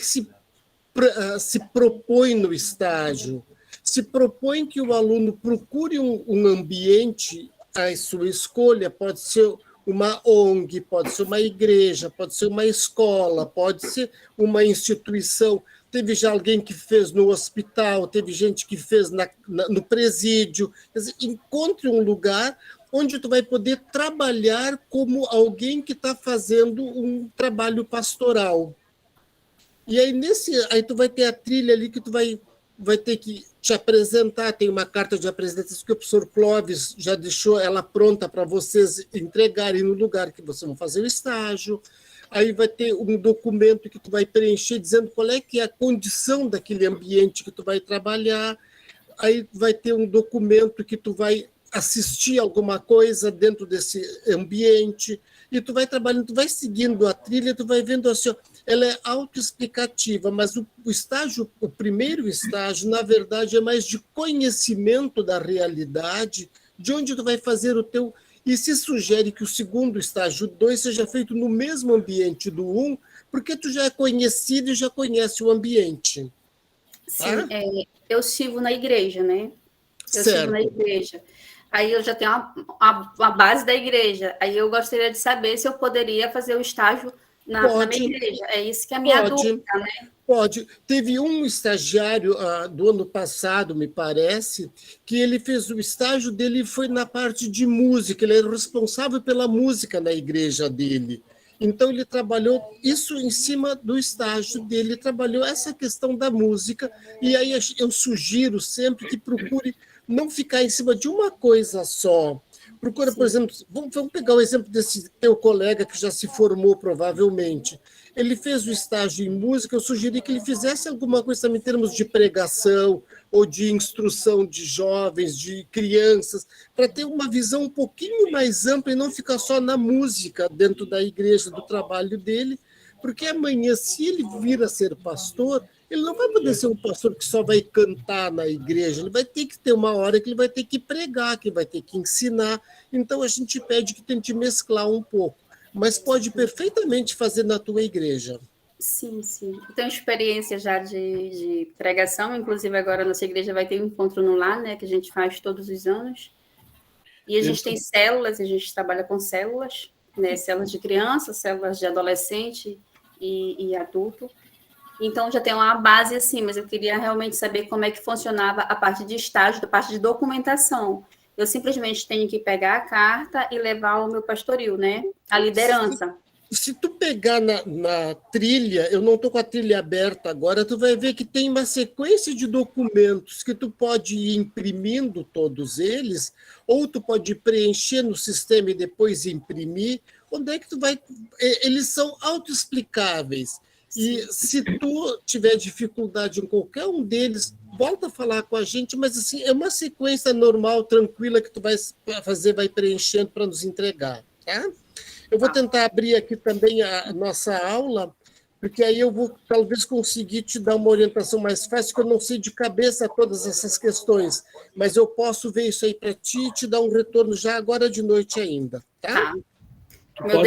se propõe no estágio? Se propõe que o aluno procure um ambiente, à sua escolha, pode ser uma ONG, pode ser uma igreja, pode ser uma escola, pode ser uma instituição. Teve já alguém que fez no hospital, teve gente que fez no presídio. Quer dizer, encontre um lugar onde tu vai poder trabalhar como alguém que está fazendo um trabalho pastoral. E aí tu vai ter a trilha ali que tu vai ter que te apresentar. Tem uma carta de apresentação que o professor Clóvis já deixou ela pronta para vocês entregarem no lugar que vocês vão fazer o estágio. Aí vai ter um documento que tu vai preencher dizendo qual é que é a condição daquele ambiente que tu vai trabalhar. Aí vai ter um documento que tu vai assistir alguma coisa dentro desse ambiente, e tu vai trabalhando, tu vai seguindo a trilha, tu vai vendo assim, ela é autoexplicativa, mas o estágio, o primeiro estágio, na verdade, é mais de conhecimento da realidade, de onde tu vai fazer o teu... E se sugere que o segundo estágio, 2, seja feito no mesmo ambiente do 1, porque tu já é conhecido e já conhece o ambiente. Sim, eu estive na igreja, né? Eu estive na igreja. Aí eu já tenho a base da igreja. Aí eu gostaria de saber se eu poderia fazer o estágio na minha igreja. É isso que é a minha dúvida, né? Pode. Teve um estagiário do ano passado, me parece, que ele fez o estágio dele foi na parte de música. Ele era responsável pela música na igreja dele. Então, ele trabalhou isso em cima do estágio dele, trabalhou essa questão da música. E aí eu sugiro sempre que procure não ficar em cima de uma coisa só. Procura, por exemplo, vamos pegar o exemplo desse teu colega que já se formou, provavelmente. Ele fez o estágio em música, eu sugeri que ele fizesse alguma coisa também em termos de pregação ou de instrução de jovens, de crianças, para ter uma visão um pouquinho mais ampla e não ficar só na música dentro da igreja, do trabalho dele, porque amanhã, se ele vir a ser pastor, ele não vai poder ser um pastor que só vai cantar na igreja, ele vai ter que ter uma hora que ele vai ter que pregar, que vai ter que ensinar. Então, a gente pede que tente mesclar um pouco. mas pode perfeitamente fazer na tua igreja. Sim, sim. Eu tenho experiência já de pregação, inclusive agora a nossa igreja vai ter um encontro no lar, né, que a gente faz todos os anos. E a gente tem células, a gente trabalha com células, né, células de criança, células de adolescente e adulto. Então, já tem uma base assim, mas eu queria realmente saber como é que funcionava a parte de estágio, a parte de documentação. Eu simplesmente tenho que pegar a carta e levar ao meu pastoril, né? A liderança. Se tu pegar na trilha, eu não estou com a trilha aberta agora, tu vai ver que tem uma sequência de documentos que tu pode ir imprimindo todos eles, ou tu pode preencher no sistema e depois imprimir. Onde é que tu vai... Eles são autoexplicáveis. E se tu tiver dificuldade em qualquer um deles, volta a falar com a gente, mas assim, é uma sequência normal, tranquila, que tu vai fazer, vai preenchendo para nos entregar, tá? Eu vou tentar abrir aqui também a nossa aula, porque aí eu vou talvez conseguir te dar uma orientação mais fácil, que eu não sei de cabeça todas essas questões, mas eu posso ver isso aí para ti e te dar um retorno já agora de noite ainda, tá? Meu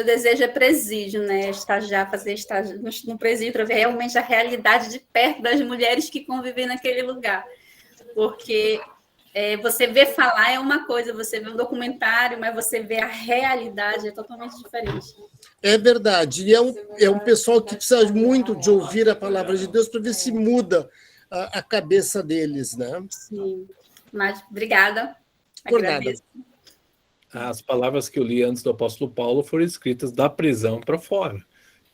desejo é presídio, né? Estagiar, fazer estágio no presídio para ver realmente a realidade de perto das mulheres que convivem naquele lugar. Porque você vê falar é uma coisa, você vê um documentário, mas você vê a realidade é totalmente diferente. É verdade. E é um pessoal que precisa muito de ouvir a palavra de Deus para ver se muda a cabeça deles, né? Sim. Mas obrigada. Por Agradeço. nada. As palavras que eu li antes do apóstolo Paulo foram escritas da prisão para fora.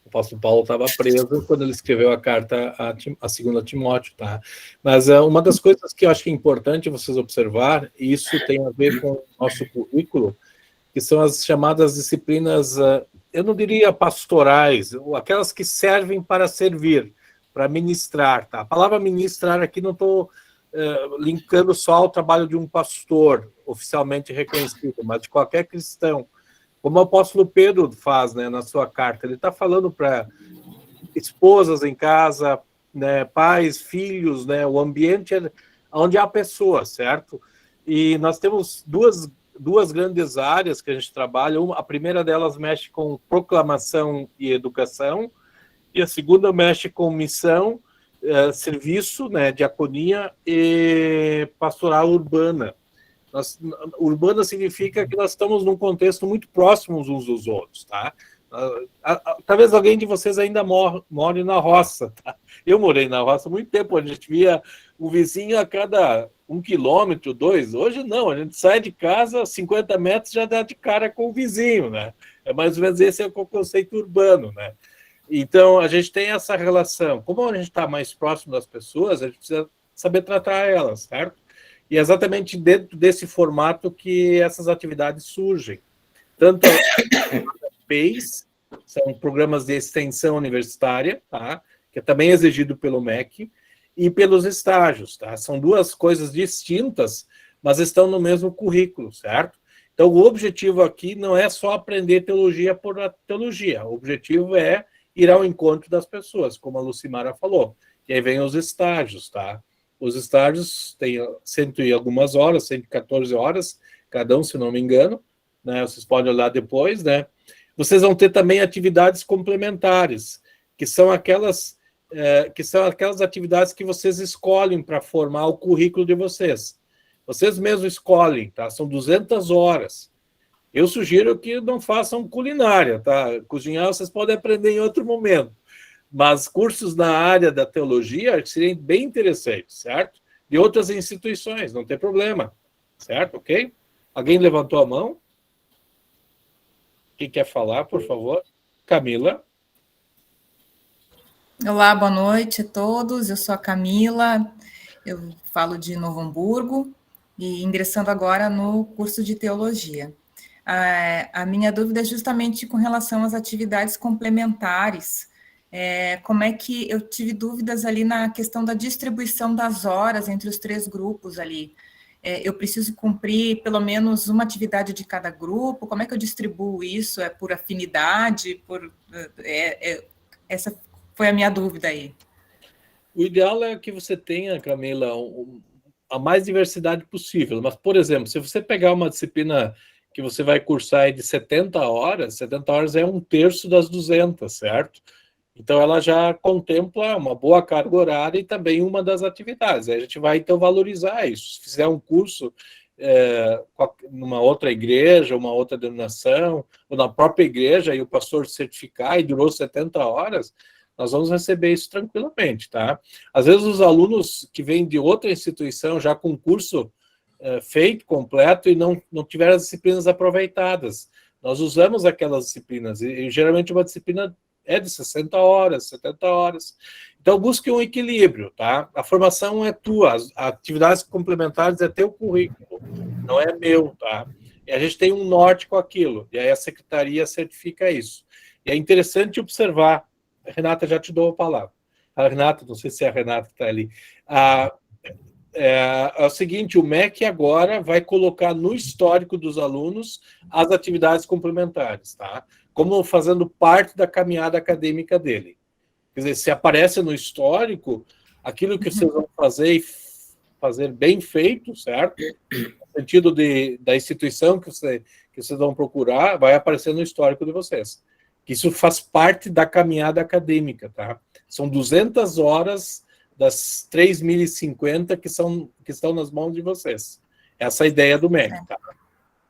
O apóstolo Paulo estava preso quando ele escreveu a carta a 2 Timóteo, tá? Mas uma das coisas que eu acho que é importante vocês observar, e isso tem a ver com o nosso currículo, que são as chamadas disciplinas, eu não diria pastorais, ou aquelas que servem para servir, para ministrar, tá? A palavra ministrar aqui não estou linkando só ao trabalho de um pastor oficialmente reconhecido, mas de qualquer cristão. Como o apóstolo Pedro faz, né, na sua carta, ele está falando para esposas em casa, né, pais, filhos, né, o ambiente onde há pessoas, certo? E nós temos duas grandes áreas que a gente trabalha. A primeira delas mexe com proclamação e educação, e a segunda mexe com missão, serviço, né, diaconia e pastoral urbana. Urbana significa que nós estamos num contexto muito próximo uns dos outros, tá? Talvez alguém de vocês ainda more na roça, tá? Eu morei na roça há muito tempo, a gente via o vizinho a cada 1 quilômetro, 2. Hoje não, a gente sai de casa, 50 metros já dá de cara com o vizinho, né? É mais ou menos esse é o conceito urbano, né? Então, a gente tem essa relação. Como a gente está mais próximo das pessoas, a gente precisa saber tratar elas, certo? E é exatamente dentro desse formato que essas atividades surgem. Tanto a PACE, são programas de extensão universitária, tá? Que é também exigido pelo MEC, e pelos estágios, tá? São duas coisas distintas, mas estão no mesmo currículo, certo? Então, o objetivo aqui não é só aprender teologia por teologia, o objetivo é ir ao encontro das pessoas, como a Lucimara falou. E aí vem os estágios, tá? Os estágios têm 100 e algumas horas, 114 horas, cada um, se não me engano, né? Vocês podem olhar depois, né? Vocês vão ter também atividades complementares, que são aquelas atividades que vocês escolhem para formar o currículo de vocês. Vocês mesmos escolhem, tá? São 200 horas. Eu sugiro que não façam culinária, tá? Cozinhar vocês podem aprender em outro momento. Mas cursos na área da teologia seriam bem interessantes, certo? De outras instituições, não tem problema, certo? Ok? Alguém levantou a mão? Quem quer falar, por favor? Camila. Olá, boa noite a todos. Eu sou a Camila, eu falo de Novo Hamburgo e ingressando agora no curso de teologia. A minha dúvida é justamente com relação às atividades complementares. Como é que eu tive dúvidas ali na questão da distribuição das horas entre os 3 grupos ali. Eu preciso cumprir pelo menos uma atividade de cada grupo? Como é que eu distribuo isso? É por afinidade? Essa foi a minha dúvida aí. O ideal é que você tenha, Camila, a mais diversidade possível. Mas, por exemplo, se você pegar uma disciplina que você vai cursar é de 70 horas é 1/3 das 200, certo? Então, ela já contempla uma boa carga horária e também uma das atividades. Aí a gente vai, então, valorizar isso. Se fizer um curso numa outra igreja, uma outra denominação, ou na própria igreja, e o pastor certificar e durou 70 horas, nós vamos receber isso tranquilamente, tá? Às vezes, os alunos que vêm de outra instituição, já com curso feito, completo, e não tiveram as disciplinas aproveitadas. Nós usamos aquelas disciplinas, e geralmente uma disciplina é de 60 horas, 70 horas. Então, busque um equilíbrio, tá? A formação é tua, as atividades complementares é teu currículo, não é meu, tá? E a gente tem um norte com aquilo, e aí a secretaria certifica isso. E é interessante observar, a Renata, já te dou a palavra. A Renata, não sei se é a Renata que está ali. É o seguinte, o MEC agora vai colocar no histórico dos alunos as atividades complementares, tá? Como fazendo parte da caminhada acadêmica dele. Quer dizer, se aparece no histórico, aquilo que vocês vão fazer e fazer bem feito, certo? No sentido da instituição que vocês vão procurar, vai aparecer no histórico de vocês. Isso faz parte da caminhada acadêmica, tá? São 200 horas das 3.050 que estão nas mãos de vocês. Essa é a ideia do MEC, tá?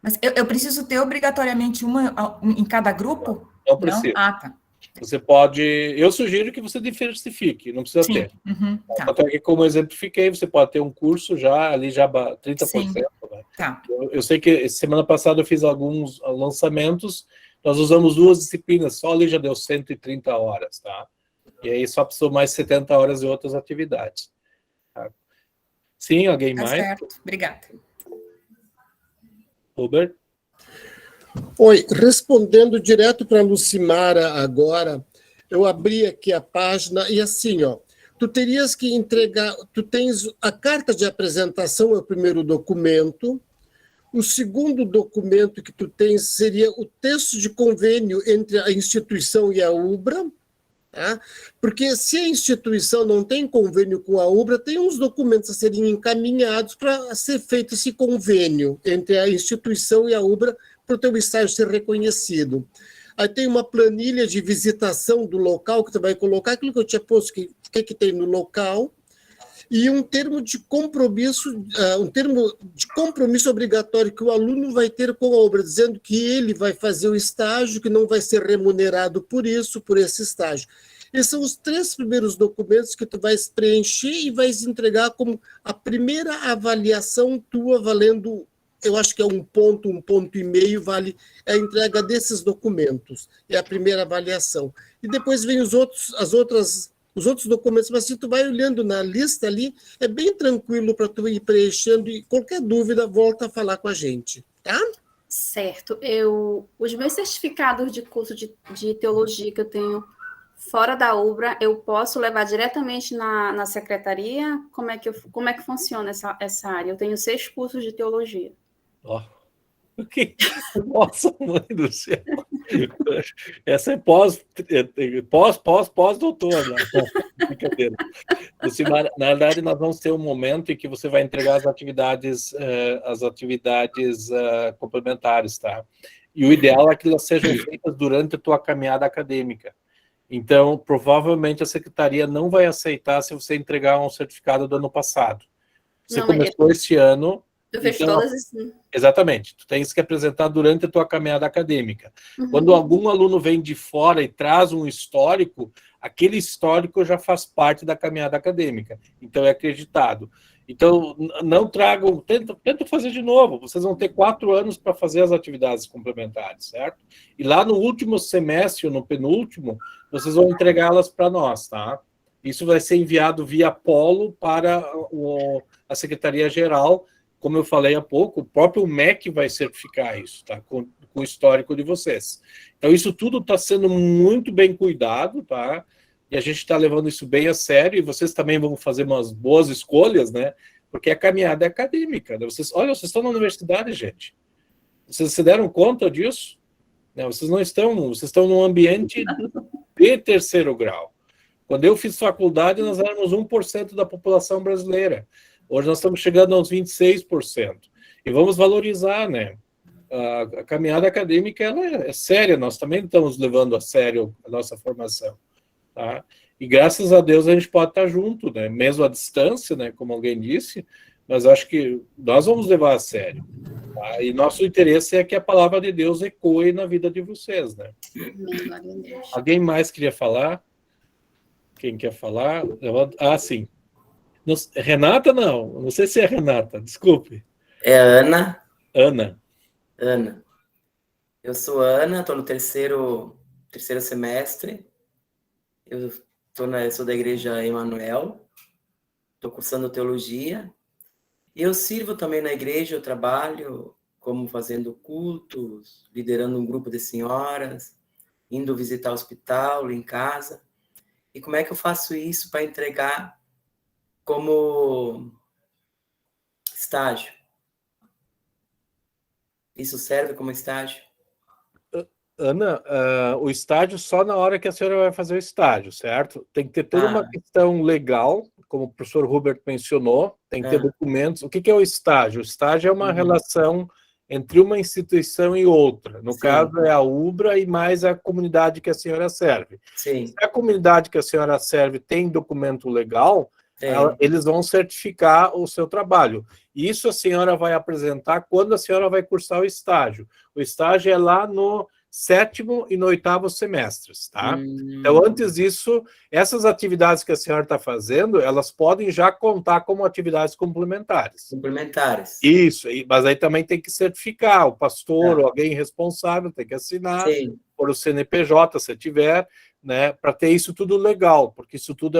Mas eu preciso ter obrigatoriamente uma em cada grupo? Não precisa. Não? Ah, tá. Você pode... Eu sugiro que você diversifique, não precisa ter. Tá. Até que, como eu exemplifiquei, você pode ter um curso já, ali já 30%. Sim. Né? Tá. Eu sei que semana passada eu fiz alguns lançamentos, nós usamos 2 disciplinas, só ali já deu 130 horas, tá? E aí só precisou mais 70 horas de outras atividades. Tá? Sim, alguém mais? Certo, obrigada. Robert? Oi, respondendo direto para a Lucimara agora, eu abri aqui a página e assim, ó, tu terias que entregar, tu tens a carta de apresentação, é o primeiro documento, o segundo documento que tu tens seria o texto de convênio entre a instituição e a UBRA, tá? Porque se a instituição não tem convênio com a UBRA, tem uns documentos a serem encaminhados para ser feito esse convênio entre a instituição e a UBRA para o teu estágio ser reconhecido. Aí tem uma planilha de visitação do local que tu vai colocar, aquilo que eu tinha posto, que tem no local, e um termo de compromisso obrigatório que o aluno vai ter com a UBRA, dizendo que ele vai fazer o estágio, que não vai ser remunerado por esse estágio. Esses são os 3 primeiros documentos que tu vais preencher e vais entregar como a primeira avaliação tua, valendo, eu acho que é 1 ponto, 1,5 ponto, vale a entrega desses documentos. É a primeira avaliação. E depois vem os outros documentos, mas se tu vai olhando na lista ali, é bem tranquilo para tu ir preenchendo e qualquer dúvida, volta a falar com a gente, tá? Certo. Os meus certificados de curso de teologia que eu tenho fora da UBRA, eu posso levar diretamente na secretaria? Como é que funciona essa área? Eu tenho 6 cursos de teologia. Ó. Nossa, mãe do céu. Essa é pós-doutor, né? Brincadeira. Na verdade, nós vamos ter um momento em que você vai entregar as atividades complementares, tá? E o ideal é que elas sejam feitas durante a tua caminhada acadêmica. Então, provavelmente a secretaria não vai aceitar se você entregar um certificado do ano passado. Você começou esse ano... Eu vejo todas assim. Exatamente. Tu tens que apresentar durante a tua caminhada acadêmica. Quando algum aluno vem de fora e traz um histórico, aquele histórico já faz parte da caminhada acadêmica. Então, é acreditado. Então, não tragam... Tenta fazer de novo. Vocês vão ter 4 anos para fazer as atividades complementares, certo? E lá no último semestre, ou no penúltimo, vocês vão entregá-las para nós, tá? Isso vai ser enviado via Polo para a Secretaria-Geral. Como eu falei há pouco, o próprio MEC vai certificar isso, tá? Com o histórico de vocês. Então, isso tudo está sendo muito bem cuidado, tá? E a gente está levando isso bem a sério, e vocês também vão fazer umas boas escolhas, né? Porque a caminhada é acadêmica, né? Vocês estão na universidade, gente. Vocês se deram conta disso? Né? Vocês estão num ambiente de 3º grau. Quando eu fiz faculdade, nós éramos 1% da população brasileira. Hoje nós estamos chegando aos 26%. E vamos valorizar, né? A caminhada acadêmica ela é séria, nós também estamos levando a sério a nossa formação, tá? E graças a Deus a gente pode estar junto, né? Mesmo à distância, né? Como alguém disse, mas acho que nós vamos levar a sério. Tá? E nosso interesse é que a palavra de Deus ecoe na vida de vocês, né? Alguém mais queria falar? Quem quer falar? Ah, sim. Renata, não. Não sei se é Renata, desculpe. É Ana. Ana. Ana. Eu sou Ana, estou no terceiro semestre. Eu sou da Igreja Emanuel. Estou cursando teologia. E eu sirvo também na igreja, eu trabalho como fazendo cultos, liderando um grupo de senhoras, indo visitar o hospital, em casa. E como é que eu faço isso para entregar como estágio? Isso serve como estágio? Ana, o estágio só na hora que a senhora vai fazer o estágio, certo? Tem que ter toda uma questão legal, como o professor Hubert mencionou, tem que ter documentos. O que é o estágio? O estágio é uma relação entre uma instituição e outra. No caso, é a UBRA e mais a comunidade que a senhora serve. Sim. Se a comunidade que a senhora serve tem documento legal, eles vão certificar o seu trabalho. Isso a senhora vai apresentar quando a senhora vai cursar o estágio. O estágio é lá no 7º e no 8º semestres, tá? Então, antes disso, essas atividades que a senhora está fazendo, elas podem já contar como atividades complementares. Complementares. Isso, mas aí também tem que certificar, o pastor ou alguém responsável tem que assinar, por o CNPJ, se tiver, né, para ter isso tudo legal, porque isso tudo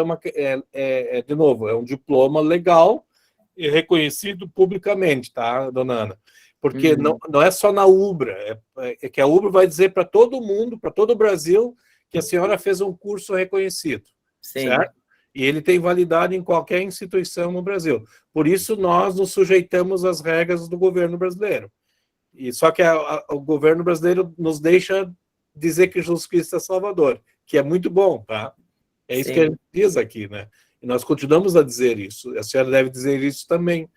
de novo, é um diploma legal e reconhecido publicamente, tá, dona Ana? Porque não é só na UBRA, é que a UBRA vai dizer para todo mundo, para todo o Brasil, que a senhora fez um curso reconhecido, certo? E ele tem validade em qualquer instituição no Brasil. Por isso, nós nos sujeitamos às regras do governo brasileiro. E só que o governo brasileiro nos deixa dizer que Jesus Cristo é Salvador, que é muito bom, tá? É isso que a gente diz aqui, né? E nós continuamos a dizer isso. A senhora deve dizer isso também.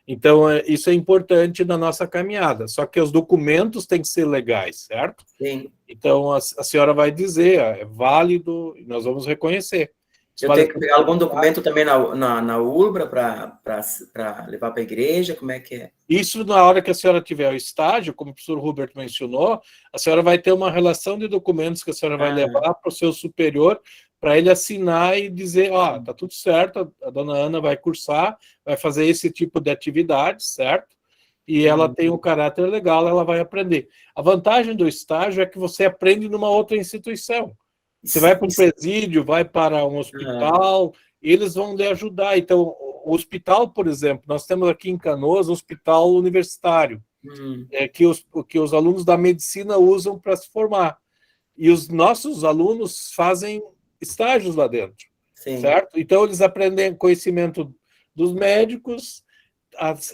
Então, isso é importante na nossa caminhada. Só que os documentos têm que ser legais, certo? Sim. Então, a senhora vai dizer, é válido, e nós vamos reconhecer. Eu tenho que pegar algum documento também na UBRA para levar para a igreja? Como é que é? Isso, na hora que a senhora tiver o estágio, como o professor Hubert mencionou, a senhora vai ter uma relação de documentos que a senhora vai levar para o seu superior, para ele assinar e dizer, tá tudo certo, a dona Ana vai cursar, vai fazer esse tipo de atividade, certo? E ela tem um caráter legal, ela vai aprender. A vantagem do estágio é que você aprende numa outra instituição. Você vai para um presídio, vai para um hospital, eles vão lhe ajudar. Então, o hospital, por exemplo, nós temos aqui em Canoas um hospital universitário, que os alunos da medicina usam para se formar. E os nossos alunos fazem estágios lá dentro, certo? Então, eles aprendem conhecimento dos médicos,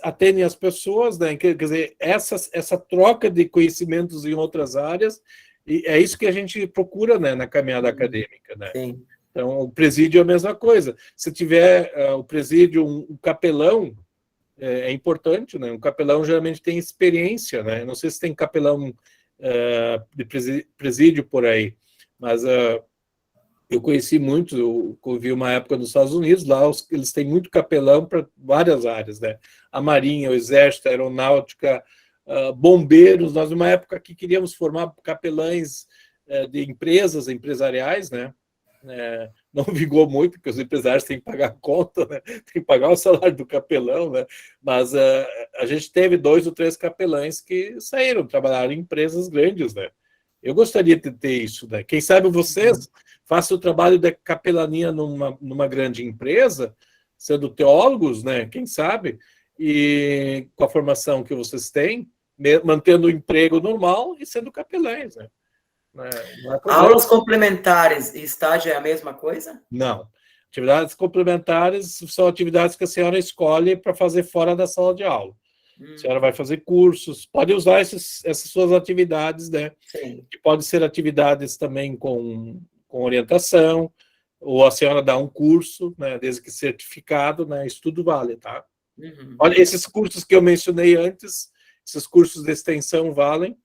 atendem as pessoas, né? Quer dizer, essa troca de conhecimentos em outras áreas, e é isso que a gente procura, né, na caminhada acadêmica, né? Sim. Então, o presídio é a mesma coisa. Se tiver o presídio, um capelão, é importante, né? Um capelão geralmente tem experiência, né? Não sei se tem capelão de presídio por aí, mas eu conheci muito, eu vi uma época nos Estados Unidos, lá eles têm muito capelão para várias áreas, né? A Marinha, o Exército, a Aeronáutica, bombeiros. Nós, numa época que queríamos formar capelães de empresas, empresariais, né? Não vingou muito, porque os empresários têm que pagar a conta, né? Tem que pagar o salário do capelão, né? Mas a gente teve 2 ou 3 capelães que saíram, trabalharam em empresas grandes, né? Eu gostaria de ter isso, né? Quem sabe vocês façam o trabalho de capelania numa grande empresa, sendo teólogos, né? Quem sabe? E com a formação que vocês têm, mantendo o emprego normal e sendo capelães, né? Aulas complementares e estágio é a mesma coisa? Não. Atividades complementares são atividades que a senhora escolhe para fazer fora da sala de aula. A senhora vai fazer cursos, pode usar essas suas atividades, né? Sim. Que pode ser atividades também com orientação, ou a senhora dá um curso, né? Desde que certificado, né? Isso tudo vale, tá? Olha, esses cursos que eu mencionei antes esses cursos de extensão valem.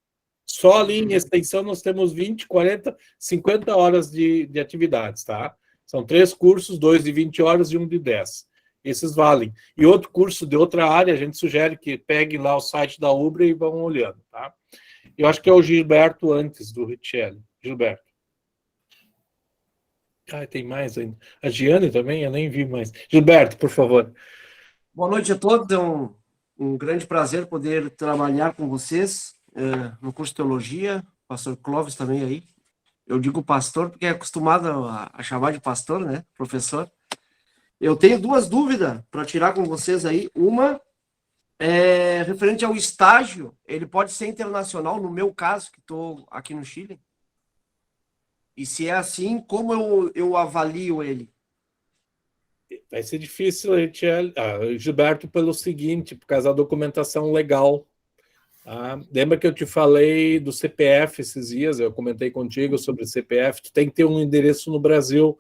Só ali em extensão nós temos 20, 40, 50 horas de atividades, tá? São 3 cursos, 2 de 20 horas e 1 de 10. Esses valem. E outro curso de outra área, a gente sugere que pegue lá o site da Ubra e vão olhando, tá? Eu acho que é o Gilberto antes do Richelli. Gilberto. Ah, tem mais ainda. A Giane também, eu nem vi mais. Gilberto, por favor. Boa noite a todos. É um grande prazer poder trabalhar com vocês no curso de Teologia. Pastor Clóvis também aí. Eu digo pastor porque é acostumado a chamar de pastor, né? Professor. Eu tenho 2 dúvidas para tirar com vocês aí. Uma é referente ao estágio. Ele pode ser internacional, no meu caso, que estou aqui no Chile? E se é assim, como eu avalio ele? Vai ser difícil, Gilberto, pelo seguinte, por causa da documentação legal. Tá? Lembra que eu te falei do CPF esses dias? Eu comentei contigo sobre o CPF. Tu tem que ter um endereço no Brasil,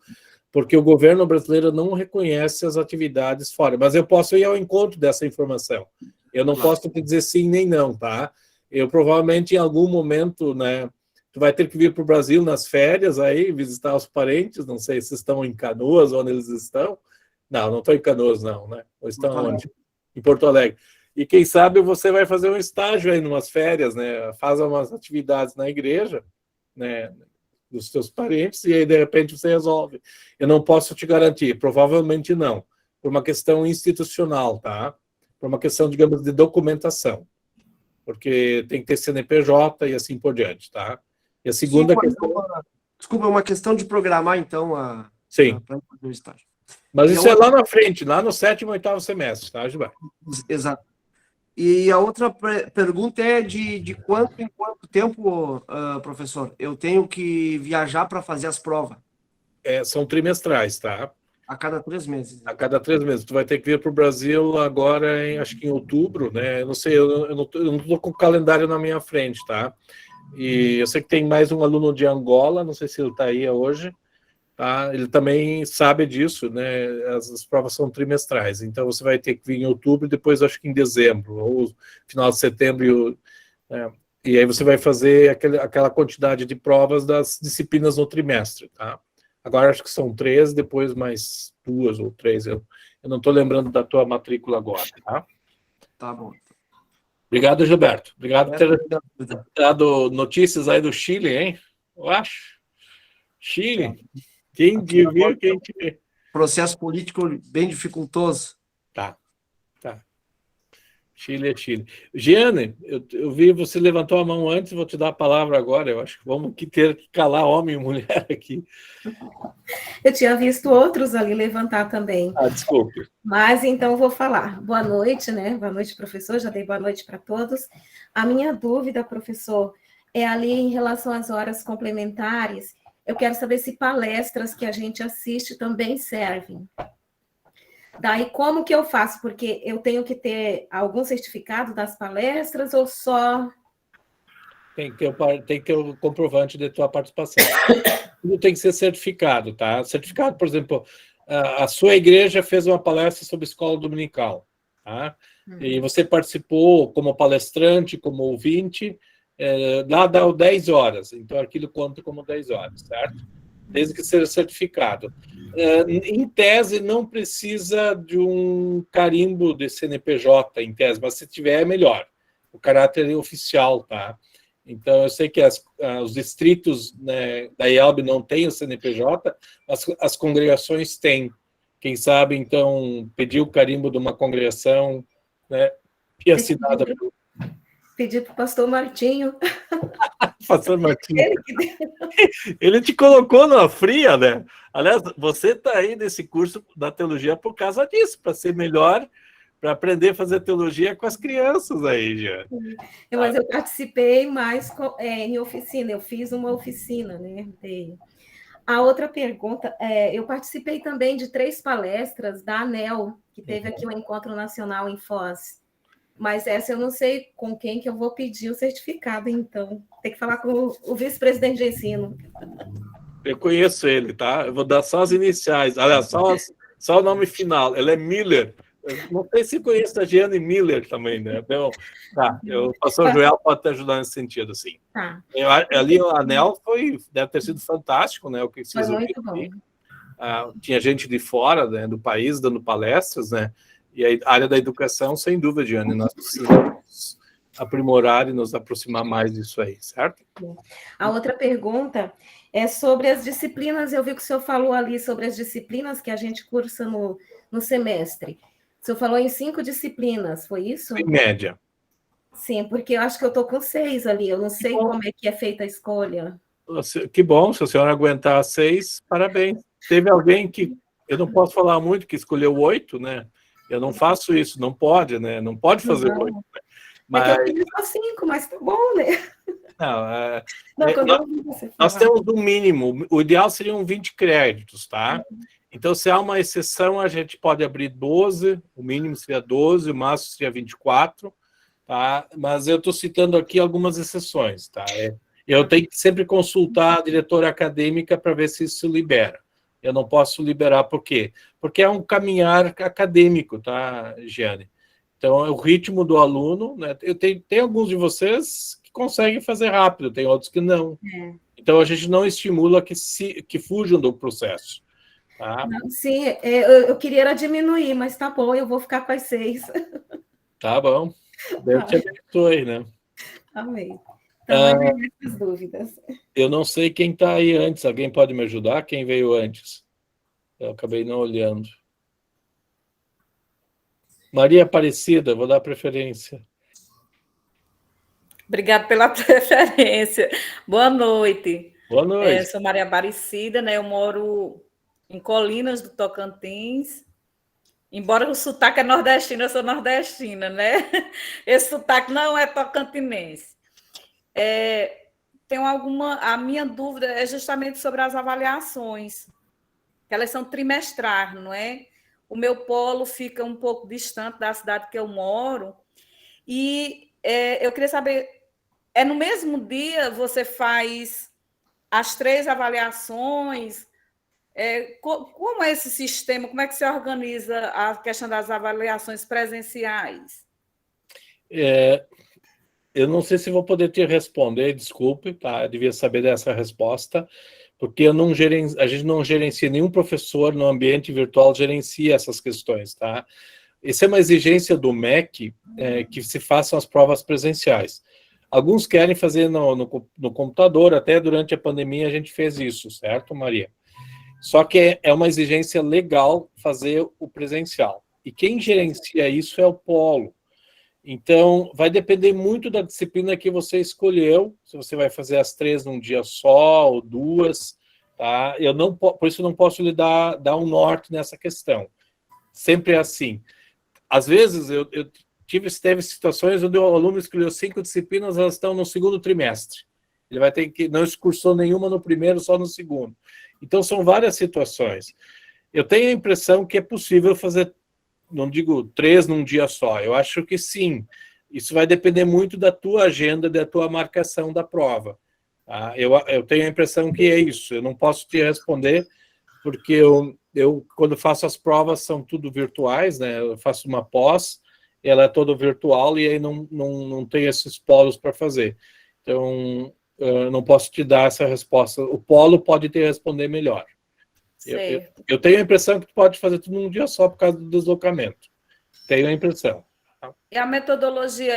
porque o governo brasileiro não reconhece as atividades fora. Mas eu posso ir ao encontro dessa informação. Eu não posso te dizer sim nem não, tá? Eu provavelmente, em algum momento, né, tu vai ter que vir para o Brasil nas férias aí, visitar os parentes, não sei se estão em Canoas, onde eles estão. Não estão em Canoas, não, né? Ou estão onde? Em Porto Alegre. E quem sabe você vai fazer um estágio aí, umas férias, né? Faz umas atividades na igreja, né, dos seus parentes, e aí, de repente, você resolve. Eu não posso te garantir, provavelmente não, por uma questão institucional, tá? Por uma questão, digamos, de documentação. Porque tem que ter CNPJ e assim por diante, tá? E a segunda questão... Desculpa, é uma questão de programar, então, Sim. para fazer o estágio. Mas isso é lá na frente, lá no 7º, 8º semestre, tá, Gilberto? Exato. E a outra pergunta é de quanto em quanto tempo, professor, eu tenho que viajar para fazer as provas? São trimestrais, tá? A cada 3 meses. A cada 3 meses. Tu vai ter que vir para o Brasil agora, acho que em outubro, né? Eu não sei, eu não estou com o calendário na minha frente, tá? E eu sei que tem mais um aluno de Angola, não sei se ele está aí hoje, tá? Ele também sabe disso, né? As provas são trimestrais, então você vai ter que vir em outubro e depois acho que em dezembro, ou final de setembro, e aí você vai fazer aquela quantidade de provas das disciplinas no trimestre, tá? Agora acho que são 3, depois mais 2 ou 3, eu não estou lembrando da tua matrícula agora, tá? Tá bom. Obrigado, Gilberto. Obrigado por ter dado notícias aí do Chile, hein? Eu acho. Chile. Quem viu, quem te vê. Processo político bem dificultoso. Tá. Chile é Chile. Giane, eu vi você levantou a mão antes, vou te dar a palavra agora. Eu acho que vamos ter que calar homem e mulher aqui. Eu tinha visto outros ali levantar também. Desculpe. Mas então vou falar. Boa noite, né? Boa noite, professor. Já dei boa noite para todos. A minha dúvida, professor, é ali em relação às horas complementares. Eu quero saber se palestras que a gente assiste também servem. Daí, como que eu faço? Porque eu tenho que ter algum certificado das palestras ou só... Tem que ter o comprovante de tua participação. Tudo tem que ser certificado, tá? Certificado, por exemplo, a sua igreja fez uma palestra sobre escola dominical, tá? E você participou como palestrante, como ouvinte, lá dá 10 horas, então aquilo conta como 10 horas, certo? Desde que seja certificado. Em tese, não precisa de um carimbo de CNPJ, em tese, mas se tiver, é melhor. O caráter é oficial, tá? Então, eu sei que os distritos, né, da IELB não têm o CNPJ, mas as congregações têm. Quem sabe, então, pedir o carimbo de uma congregação, né, e assinada. Pedir para o pastor Martinho. Pastor Martinho. Ele te colocou na fria, né? Aliás, você está aí nesse curso da teologia por causa disso, para ser melhor, para aprender a fazer teologia com as crianças aí, já. Mas eu participei mais em oficina, eu fiz uma oficina, né? A outra pergunta, eu participei também de 3 palestras da ANEL, que teve aqui um encontro nacional em Foz. Mas essa eu não sei com quem que eu vou pedir o certificado, então. Tem que falar com o vice-presidente de ensino. Eu conheço ele, tá? Eu vou dar só as iniciais. Aliás, só o nome final. Ele é Miller. Eu não sei se conheço a Giane Miller também, né? Então, tá, o pastor Joel pode te ajudar nesse sentido, assim. Tá. Ali o anel deve ter sido fantástico, né? O que vocês Foi ouviram muito aqui. bom. Tinha gente de fora, né, do país dando palestras, né? E a área da educação, sem dúvida, Giane, nós precisamos aprimorar e nos aproximar mais disso aí, certo? A outra pergunta é sobre as disciplinas. Eu vi que o senhor falou ali sobre as disciplinas que a gente cursa no semestre. O senhor falou em 5 disciplinas, foi isso? Em média. Sim, porque eu acho que eu estou com 6 ali. Eu não sei como é que é feita a escolha. Que bom, se a senhora aguentar 6, parabéns. Teve alguém que, eu não posso falar muito, que escolheu 8, né? Eu não faço isso, não pode, né? Não pode fazer 8. Né? Mas... É que eu queria só 5, mas tá bom, né? Nós temos um mínimo, o ideal seriam 20 créditos, tá? Então, se há uma exceção, a gente pode abrir 12, o mínimo seria 12, o máximo seria 24, tá? Mas eu estou citando aqui algumas exceções, tá? Eu tenho que sempre consultar a diretora acadêmica para ver se isso se libera. Eu não posso liberar, por quê? Porque é um caminhar acadêmico, tá, Giane? Então, é o ritmo do aluno, né? Tem alguns de vocês que conseguem fazer rápido, tem outros que não. Então, a gente não estimula que fujam do processo. Tá? Não, sim, eu queria era diminuir, mas tá bom, eu vou ficar com as 6. Tá bom. Deus te abençoe, né? Amém. Então, essas dúvidas. Eu não sei quem está aí antes. Alguém pode me ajudar? Quem veio antes? Eu acabei não olhando. Maria Aparecida, vou dar preferência. Obrigada pela preferência. Boa noite. Boa noite. Eu sou Maria Aparecida, né? Eu moro em Colinas do Tocantins. Embora o sotaque é nordestino, eu sou nordestina, né? Esse sotaque não é tocantinense. A minha dúvida é justamente sobre as avaliações, que elas são trimestrais, não é? O meu polo fica um pouco distante da cidade que eu moro, e eu queria saber, no mesmo dia você faz as 3 avaliações? Como é esse sistema? Como é que se organiza a questão das avaliações presenciais? Eu não sei se vou poder te responder, desculpe, tá? Eu devia saber dessa resposta, porque a gente não gerencia, nenhum professor no ambiente virtual gerencia essas questões, tá? Isso é uma exigência do MEC, que se façam as provas presenciais. Alguns querem fazer no computador, até durante a pandemia a gente fez isso, certo, Maria? Só que é uma exigência legal fazer o presencial. E quem gerencia isso é o polo. Então, vai depender muito da disciplina que você escolheu, se você vai fazer as 3 num dia só, ou 2, tá? Por isso eu não posso lhe dar um norte nessa questão. Sempre é assim. Às vezes, teve situações onde o aluno escolheu 5 disciplinas, elas estão no segundo trimestre. Ele vai ter que... não cursou nenhuma no primeiro, só no segundo. Então, são várias situações. Eu tenho a impressão que é possível fazer, não digo 3 num dia só, eu acho que sim. Isso vai depender muito da tua agenda, da tua marcação da prova. Tá? Eu tenho a impressão que é isso. Eu não posso te responder, porque eu quando faço as provas, são tudo virtuais, né? Eu faço uma pós, ela é toda virtual, e aí não tem esses polos para fazer. Então... eu não posso te dar essa resposta. O polo pode te responder melhor. Eu tenho a impressão que tu pode fazer tudo num dia só por causa do deslocamento. Tenho a impressão. E a metodologia,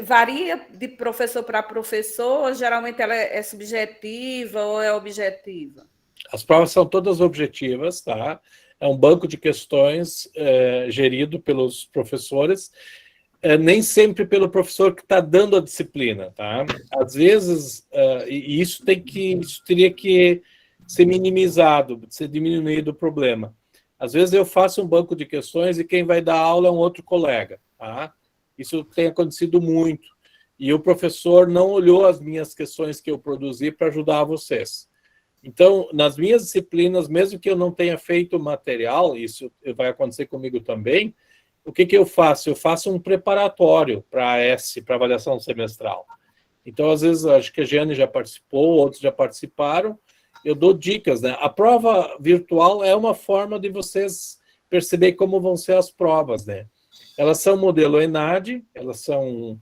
varia de professor para professor, ou geralmente ela é subjetiva ou é objetiva? As provas são todas objetivas, tá? É um banco de questões gerido pelos professores, nem sempre pelo professor que está dando a disciplina, tá? Às vezes, e isso teria que ser minimizado, ser diminuído o problema. Às vezes eu faço um banco de questões e quem vai dar aula é um outro colega, tá? Isso tem acontecido muito. E o professor não olhou as minhas questões que eu produzi para ajudar vocês. Então, nas minhas disciplinas, mesmo que eu não tenha feito material, isso vai acontecer comigo também, o que eu faço? Eu faço um preparatório para para avaliação semestral. Então, às vezes, acho que a Giane já participou, outros já participaram, eu dou dicas, né? A prova virtual é uma forma de vocês perceber como vão ser as provas, né? Elas são modelo ENAD, elas são...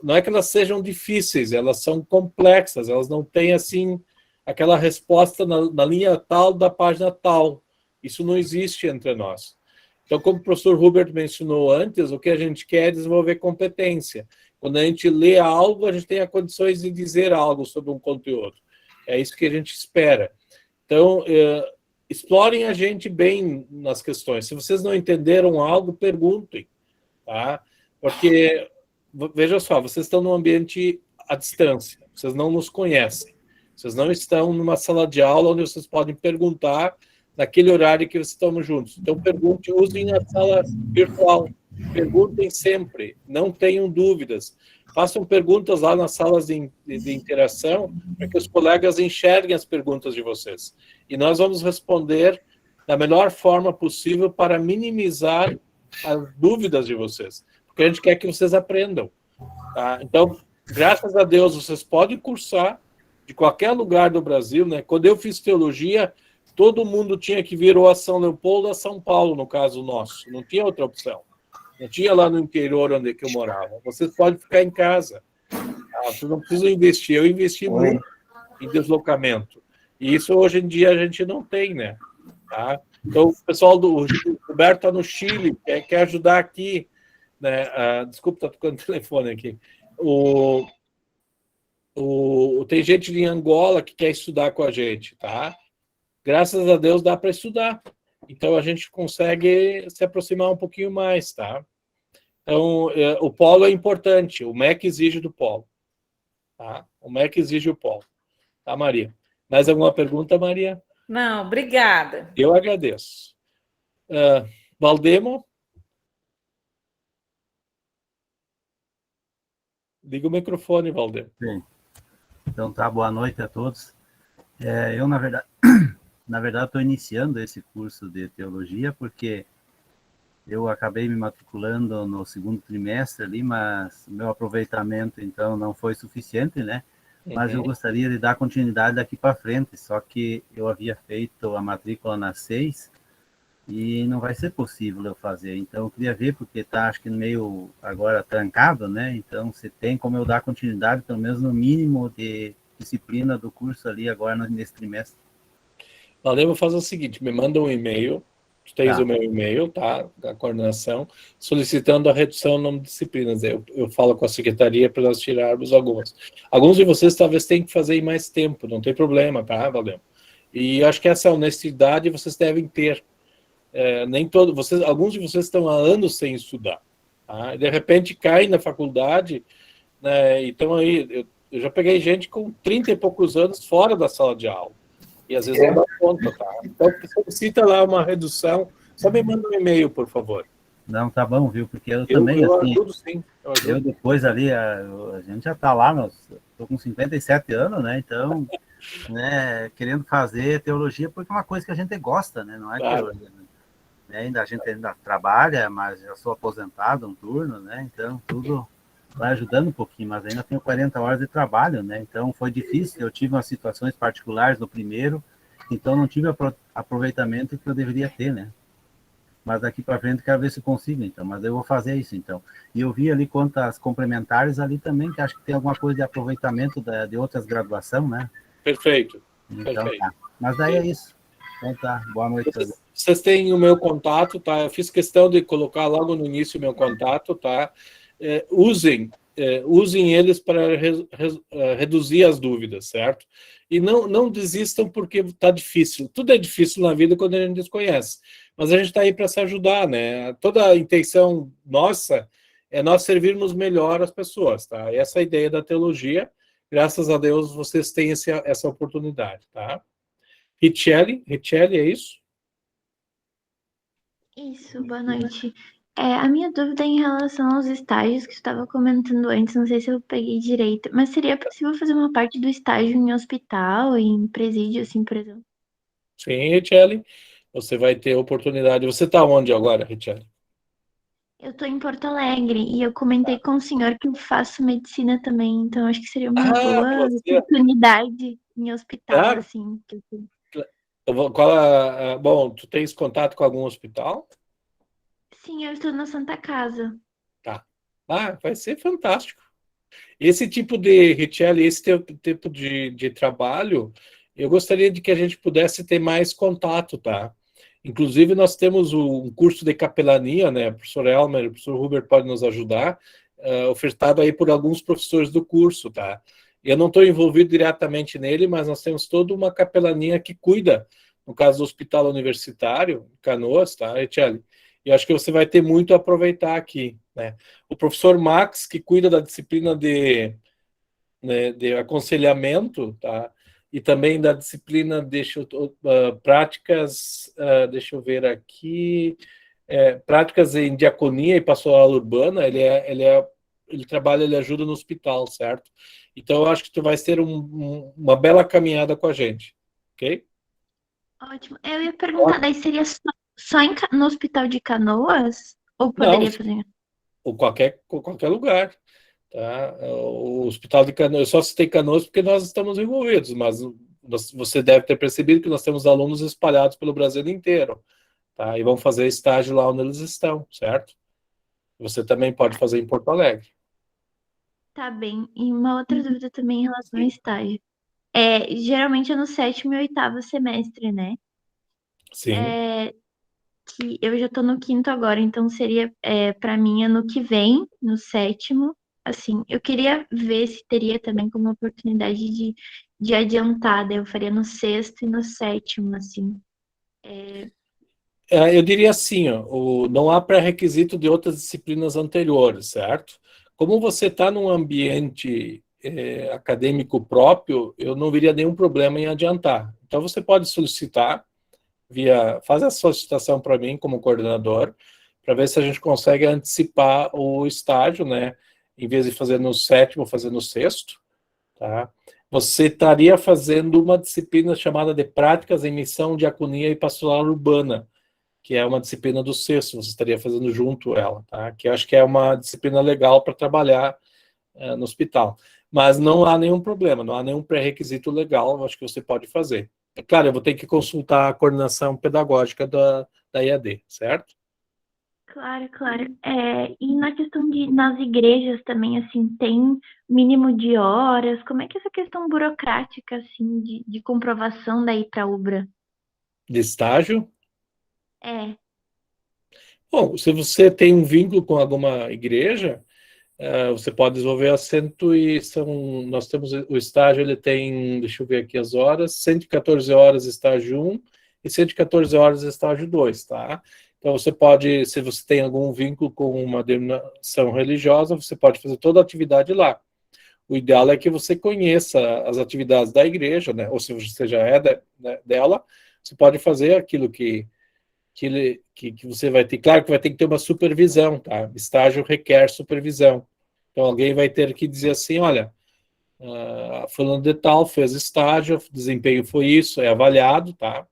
não é que elas sejam difíceis, elas são complexas, elas não têm, assim, aquela resposta na linha tal da página tal. Isso não existe entre nós. Então, como o professor Hubert mencionou antes, o que a gente quer é desenvolver competência. Quando a gente lê algo, a gente tem as condições de dizer algo sobre um conteúdo. É isso que a gente espera. Então, explorem a gente bem nas questões. Se vocês não entenderam algo, perguntem, tá? Porque, veja só, vocês estão num ambiente à distância, vocês não nos conhecem, vocês não estão numa sala de aula onde vocês podem perguntar naquele horário que vocês estão juntos. Então, perguntem, usem a sala virtual, perguntem sempre, não tenham dúvidas. Façam perguntas lá nas salas de interação, para que os colegas enxerguem as perguntas de vocês. E nós vamos responder da melhor forma possível para minimizar as dúvidas de vocês. Porque a gente quer que vocês aprendam. Tá? Então, graças a Deus, vocês podem cursar de qualquer lugar do Brasil, né? Quando eu fiz teologia, todo mundo tinha que vir ou a São Leopoldo ou a São Paulo, no caso nosso. Não tinha outra opção. Não tinha lá no interior onde eu morava. Vocês podem ficar em casa. Vocês não precisam investir. Eu investi muito em deslocamento. E isso hoje em dia a gente não tem, né? Tá? Então, o pessoal do Roberto está no Chile, quer ajudar aqui. Né? Desculpa, está tocando o telefone aqui. Tem gente em Angola que quer estudar com a gente, tá? Graças a Deus dá para estudar. Então, a gente consegue se aproximar um pouquinho mais, tá? Então, o polo é importante. O MEC exige do polo. Tá? O MEC exige o polo. Tá, Maria? Mais alguma pergunta, Maria? Não, obrigada. Eu agradeço. Valdemo? Liga o microfone, Valdemo. Sim. Então, tá. Boa noite a todos. Eu, na verdade, estou iniciando esse curso de teologia porque eu acabei me matriculando no segundo trimestre ali, mas o meu aproveitamento, então, não foi suficiente, né? Mas eu gostaria de dar continuidade daqui para frente, só que eu havia feito a matrícula na 6 e não vai ser possível eu fazer. Então, eu queria ver, porque está, acho que meio agora trancado, né? Então, se tem como eu dar continuidade, pelo menos no mínimo de disciplina do curso ali agora nesse trimestre. Valeu, vou fazer o seguinte, me manda um e-mail, tu tens o meu e-mail, tá, da coordenação, solicitando a redução no número de disciplinas. Eu falo com a secretaria para nós tirarmos algumas. Alguns de vocês talvez tenham que fazer em mais tempo, não tem problema, tá, Valeu? E acho que essa honestidade vocês devem ter. Nem todos, alguns de vocês estão há anos sem estudar, tá? E de repente caem na faculdade, né, então aí, eu já peguei gente com 30 e poucos anos fora da sala de aula. E às vezes não dá conta, tá? Então, solicita lá uma redução. Só me manda um e-mail, por favor. Não, tá bom, viu? Porque eu também, assim... ajudo, sim. Eu depois ali, a gente já tá lá, estou com 57 anos, né? Então, né, querendo fazer teologia, porque é uma coisa que a gente gosta, né? Não é claro. Teologia, né? A gente ainda trabalha, mas já sou aposentado um turno, né? Então, tudo vai ajudando um pouquinho, mas ainda tenho 40 horas de trabalho, né? Então foi difícil, eu tive umas situações particulares no primeiro, então não tive aproveitamento que eu deveria ter, né? Mas daqui para frente quero ver se consigo, então, mas eu vou fazer isso, então. E eu vi ali quanto às complementares ali também, que acho que tem alguma coisa de aproveitamento de outras graduações, né? Perfeito. Então, perfeito. tá. Mas daí é isso. Então tá, boa noite. Vocês têm o meu contato, tá? Eu fiz questão de colocar logo no início o meu contato, tá? Usem eles para reduzir as dúvidas, certo? E não desistam porque está difícil. Tudo é difícil na vida quando a gente desconhece. Mas a gente está aí para se ajudar, né? Toda a intenção nossa é nós servirmos melhor as pessoas, tá? E essa é a ideia da teologia. Graças a Deus vocês têm essa oportunidade, tá? Richelle, é isso? Isso, boa noite. A minha dúvida é em relação aos estágios que você estava comentando antes, não sei se eu peguei direito, mas seria possível fazer uma parte do estágio em hospital, em presídio, assim, por exemplo? Sim, Richelle, você vai ter oportunidade. Você está onde agora, Richelle? Eu estou em Porto Alegre e eu comentei com o senhor que eu faço medicina também, então acho que seria uma boa oportunidade em hospital, Claro. assim. Bom, tu tens contato com algum hospital? Sim, eu estou na Santa Casa. Tá. Vai ser fantástico. Esse tipo de, Richelle, esse tipo de trabalho, eu gostaria de que a gente pudesse ter mais contato, tá? Inclusive, nós temos um curso de capelania, né? O professor Elmer, o professor Huber pode nos ajudar, ofertado aí por alguns professores do curso, tá? Eu não estou envolvido diretamente nele, mas nós temos toda uma capelania que cuida, no caso do Hospital Universitário, Canoas, tá, Richelle? E acho que você vai ter muito a aproveitar aqui, né? O professor Max, que cuida da disciplina de aconselhamento, tá? E também da disciplina, práticas, deixa eu ver aqui, práticas em diaconia e pastoral urbana, ele trabalha, ele ajuda no hospital, certo? Então, eu acho que tu vai ter uma bela caminhada com a gente, ok? Ótimo. Eu ia perguntar, daí seria só no Hospital de Canoas? Ou Não, poderia fazer? ou qualquer lugar. Tá? O Hospital de Canoas, eu só citei Canoas porque nós estamos envolvidos, mas você deve ter percebido que nós temos alunos espalhados pelo Brasil inteiro, tá? E vão fazer estágio lá onde eles estão, certo? Você também pode fazer em Porto Alegre. Tá bem. E uma outra dúvida também em relação ao estágio. Geralmente é no 7º e 8º semestre, né? Sim. Que eu já tô no 5º agora, então seria para mim ano que vem, no 7º. Assim, eu queria ver se teria também como oportunidade de adiantar, daí eu faria no 6º e no 7º, assim. Eu diria assim, ó, não há pré-requisito de outras disciplinas anteriores, certo? Como você está num ambiente acadêmico próprio, eu não veria nenhum problema em adiantar. Então, você pode solicitar, faz a solicitação para mim como coordenador, para ver se a gente consegue antecipar o estágio, né? Em vez de fazer no 7º, fazer no 6º, tá? Você estaria fazendo uma disciplina chamada de Práticas em Missão, Diaconia e Pastoral Urbana, que é uma disciplina do 6º, você estaria fazendo junto ela, tá? Que eu acho que é uma disciplina legal para trabalhar no hospital. Mas não há nenhum problema, não há nenhum pré-requisito legal, eu acho que você pode fazer. É claro, eu vou ter que consultar a coordenação pedagógica da IAD, certo? Claro, claro. E na questão nas igrejas também, assim, tem mínimo de horas? Como é que é essa questão burocrática, assim, de comprovação daí para Ubra? De estágio. É, Bom, se você tem um vínculo com alguma igreja, você pode desenvolver assento nós temos o estágio, ele tem, deixa eu ver aqui as horas, 114 horas estágio 1 e 114 horas estágio 2, tá? Então você pode, se você tem algum vínculo com uma denominação religiosa, você pode fazer toda a atividade lá. O ideal é que você conheça as atividades da igreja, né? Ou se você já é dela, você pode fazer aquilo que você vai ter. Claro que vai ter que ter uma supervisão, tá? Estágio requer supervisão. Então, alguém vai ter que dizer assim, olha, fulano de tal fez estágio, o desempenho foi isso, é avaliado, tá?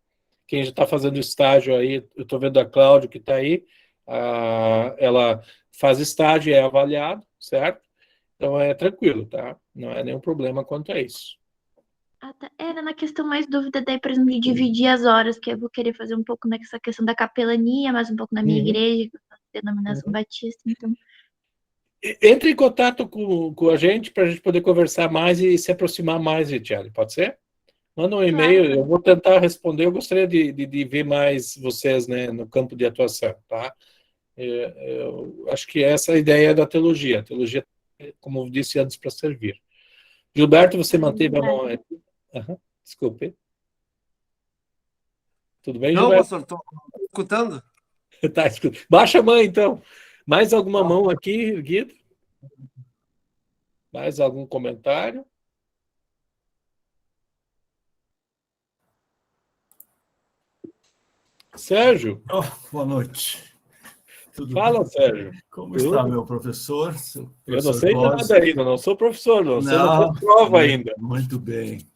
Quem já está fazendo estágio aí, eu estou vendo a Cláudia que está aí, ela faz estágio e é avaliado, certo? Então, é tranquilo, tá? Não é nenhum problema quanto a isso. tá. Era na questão mais dúvida daí, por exemplo, de dividir as horas, que eu vou querer fazer um pouco nessa questão da capelania, mais um pouco na minha igreja, que eu faço denominação batista, então... Entre em contato com a gente para a gente poder conversar mais e se aproximar mais, Richelle, pode ser? Manda um e-mail, Claro. eu vou tentar responder. Eu gostaria de ver mais vocês, né, no campo de atuação, tá? Eu acho que essa é a ideia da teologia. A teologia, como eu disse antes, para servir. Gilberto, você manteve a mão aí? Desculpe. Tudo bem, Não, Gilberto? pastor, estou escutando. Tá, escuta. Baixa a mão, então. Mais alguma mão aqui, Guido? Mais algum comentário? Sérgio? Boa noite. Tudo Fala, bem? Sérgio. Como está meu professor? Eu não sei nada ainda, não sou professor, não. Você não fez prova ainda. Muito bem.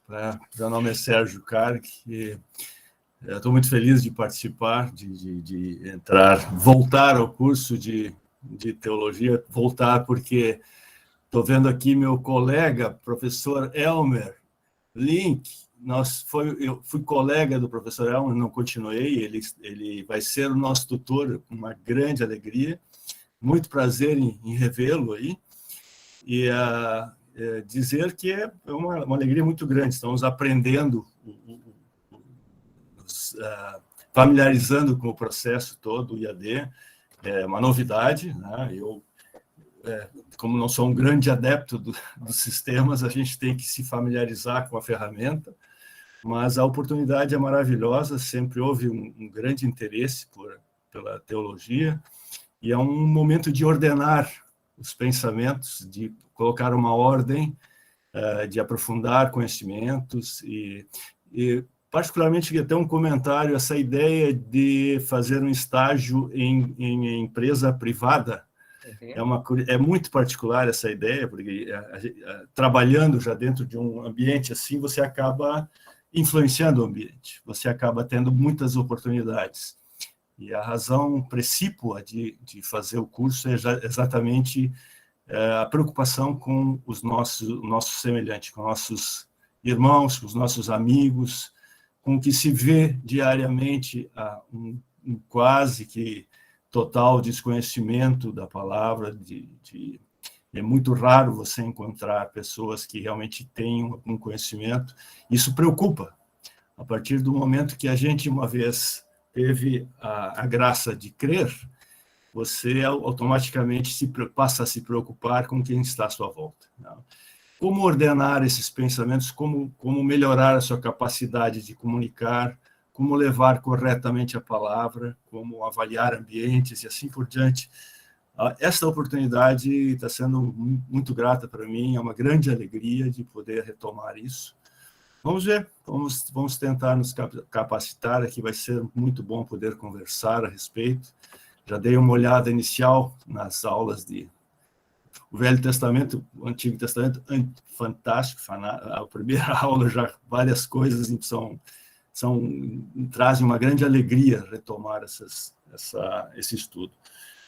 Meu nome é Sérgio Carg e estou muito feliz de participar, de entrar, voltar ao curso de teologia, voltar porque estou vendo aqui meu colega, professor Elmer Link, eu fui colega do professor Elmer, não continuei, ele vai ser o nosso tutor, com uma grande alegria, muito prazer em revê-lo aí, e dizer que é uma alegria muito grande, estamos aprendendo, familiarizando com o processo todo, o IAD, é uma novidade, né? Eu, como não sou um grande adepto dos sistemas, a gente tem que se familiarizar com a ferramenta, mas a oportunidade é maravilhosa, sempre houve um grande interesse pela teologia, e é um momento de ordenar os pensamentos, de colocar uma ordem, de aprofundar conhecimentos, e particularmente até um comentário, essa ideia de fazer um estágio em empresa privada, é muito particular essa ideia, porque trabalhando já dentro de um ambiente assim, você acaba influenciando o ambiente, você acaba tendo muitas oportunidades. E a razão precípua de fazer o curso é exatamente a preocupação com os nossos semelhantes, com nossos irmãos, com os nossos amigos, com o que se vê diariamente um quase que total desconhecimento da palavra. É muito raro você encontrar pessoas que realmente tenham um conhecimento. Isso preocupa. A partir do momento que a gente, uma vez, teve a graça de crer, você automaticamente passa a se preocupar com quem está à sua volta. Como ordenar esses pensamentos, como melhorar a sua capacidade de comunicar, como levar corretamente a palavra, como avaliar ambientes e assim por diante. Esta oportunidade está sendo muito grata para mim, é uma grande alegria de poder retomar isso. Vamos ver, vamos tentar nos capacitar, aqui vai ser muito bom poder conversar a respeito. Já dei uma olhada inicial nas aulas o Velho Testamento, o Antigo Testamento, fantástico, a primeira aula já várias coisas trazem uma grande alegria retomar esse estudo.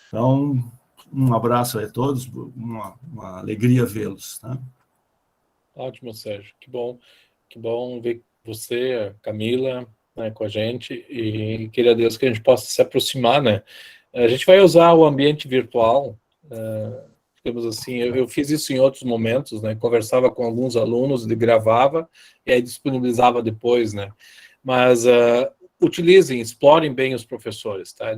Então, um abraço a todos, uma alegria vê-los. Tá? Ótimo, Sérgio, que bom ver você, a Camila, né, com a gente, e queria Deus que a gente possa se aproximar, né? A gente vai usar o ambiente virtual, digamos assim, eu fiz isso em outros momentos, né? Conversava com alguns alunos, gravava e aí disponibilizava depois, né? Mas utilizem, explorem bem os professores, tá?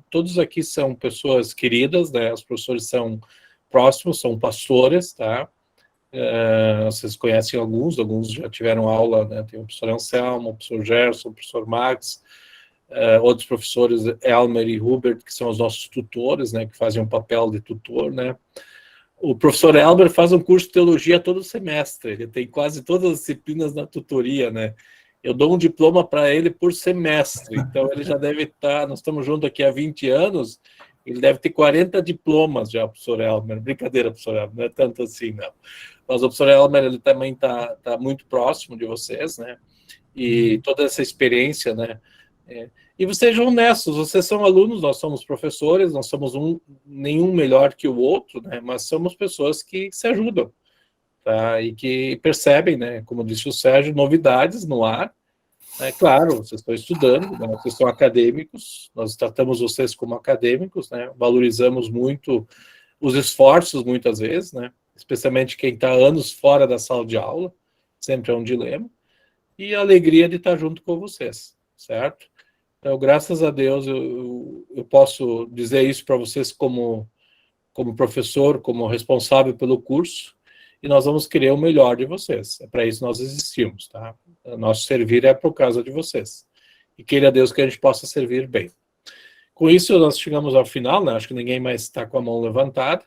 Todos aqui são pessoas queridas, né? Os professores são próximos, são pastores, tá? Vocês conhecem alguns já tiveram aula, né? Tem o professor Anselmo, o professor Gerson, o professor Max, outros professores, Elmer e Hubert, que são os nossos tutores, né? Que fazem um papel de tutor, né? O professor Elmer faz um curso de teologia todo semestre, ele tem quase todas as disciplinas na tutoria, né? Eu dou um diploma para ele por semestre, então ele já deve estar, nós estamos juntos aqui há 20 anos, ele deve ter 40 diplomas já, professor Elmer. Brincadeira, professor Elmer, não é tanto assim, não. Mas o professor Elmer, ele também está muito próximo de vocês, né? E toda essa experiência, né? E vocês sejam honestos, vocês são alunos, nós somos professores, nós somos nenhum melhor que o outro, né? Mas somos pessoas que se ajudam. Tá, e que percebem, né, como disse o Sérgio, novidades no ar. Claro, vocês estão estudando, né, vocês são acadêmicos, nós tratamos vocês como acadêmicos, né, valorizamos muito os esforços, muitas vezes, né, especialmente quem está anos fora da sala de aula, sempre é um dilema, e a alegria de estar junto com vocês, certo? Então, graças a Deus, eu posso dizer isso para vocês como professor, como responsável pelo curso, e nós vamos querer o melhor de vocês. É para isso nós existimos, tá? Nosso servir é por causa de vocês. E queira Deus que a gente possa servir bem. Com isso, nós chegamos ao final, né? Acho que ninguém mais está com a mão levantada.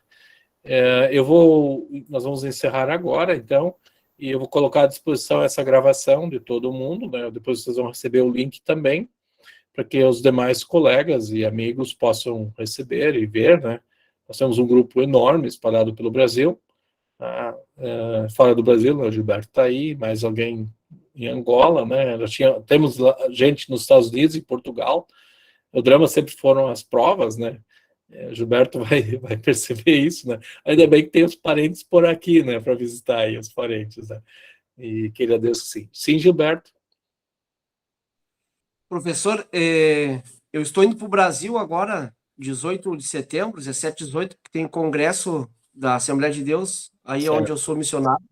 Nós vamos encerrar agora, então, e eu vou colocar à disposição essa gravação de todo mundo, né? Depois vocês vão receber o link também, para que os demais colegas e amigos possam receber e ver, né? Nós temos um grupo enorme espalhado pelo Brasil. Fora do Brasil, o Gilberto está aí, mais alguém em Angola, né? Temos gente nos Estados Unidos e Portugal. O drama sempre foram as provas, né? Gilberto vai perceber isso, né? Ainda bem que tem os parentes por aqui, né? Para visitar aí os parentes, né? E queira Deus que sim. Sim, Gilberto? Professor, eu estou indo para o Brasil agora, 18 de setembro, 17, 18, que tem congresso da Assembleia de Deus, aí Certo. onde eu sou missionário.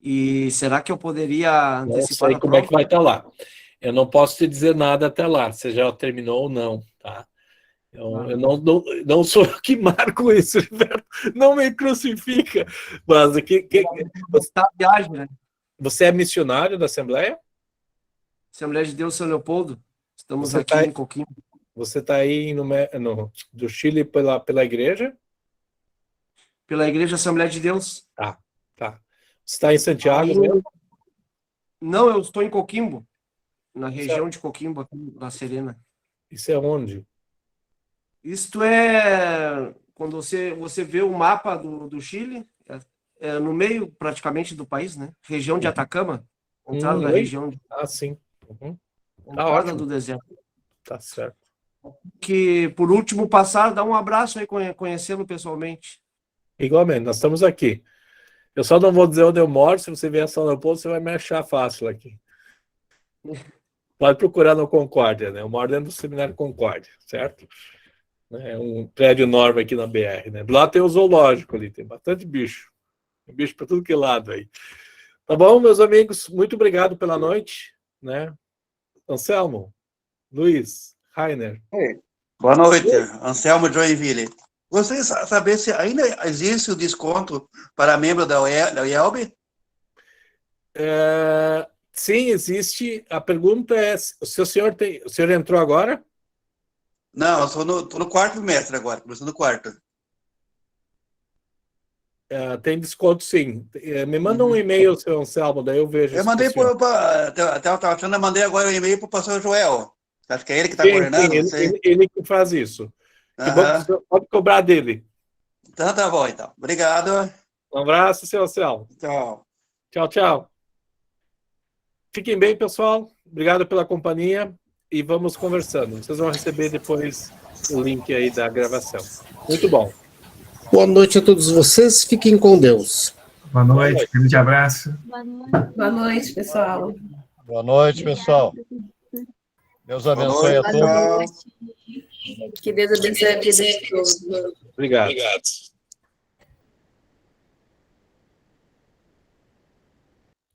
E será que eu poderia Não antecipar sei a como é que prova? vai estar lá. Eu não posso te dizer nada até lá, se já terminou ou não, tá? Eu não sou eu que marco isso, Gilberto. Não me crucifica. Mas Está a viagem, né? você é missionário da Assembleia? Assembleia de Deus São Leopoldo. Estamos Você aqui tá- em Coquimbo. Você está aí do Chile pela igreja? Pela Igreja Assembleia de Deus. Tá. Você está em Santiago Aí, mesmo? não, eu estou em Coquimbo, na região de Coquimbo, aqui na Serena. Isso é onde? Isto é quando você vê o mapa do Chile, é no meio praticamente do país, né? Região de Atacama, entrada da oi? região de Ah, sim. Uhum. Tá entrada ótimo. do deserto. Tá certo. Que por último passar, dá um abraço aí, conhecê-lo pessoalmente. Igualmente, nós estamos aqui. Eu só não vou dizer onde eu moro, se você vier a São Leopoldo, você vai me achar fácil aqui. Pode procurar no Concórdia, né? Eu moro dentro do Seminário Concórdia, certo? É um prédio enorme aqui na BR, né? Do lado tem o zoológico ali, tem bastante bicho. Tem bicho para tudo que é lado aí. Tá bom, meus amigos? Muito obrigado pela noite, né? Anselmo, Luiz, Rainer. Boa noite, Anselmo Joinville. Gostaria de saber se ainda existe o desconto para membro da UELB? Sim, existe. A pergunta é se o senhor entrou agora? Não, eu estou no quarto trimestre agora, começando no quarto. Tem desconto, sim. Me manda um e-mail, seu Anselmo, daí eu vejo. Eu mandei até eu estava achando, eu mandei agora um e-mail para o pastor Joel. Acho que é ele que está Sim, coordenando, sim, não sei. ele que faz isso. Que bom que o senhor pode cobrar dele. Então tá bom, então. Obrigado. Um abraço, seu Anselmo. Tchau. Tchau, tchau. Fiquem bem, pessoal. Obrigado pela companhia e vamos conversando. Vocês vão receber depois o link aí da gravação. Muito bom. Boa noite a todos vocês. Fiquem com Deus. Boa noite, grande abraço. Boa noite, pessoal. Boa noite, pessoal. Deus abençoe a todos. Que Deus abençoe a vida de todos. Obrigado.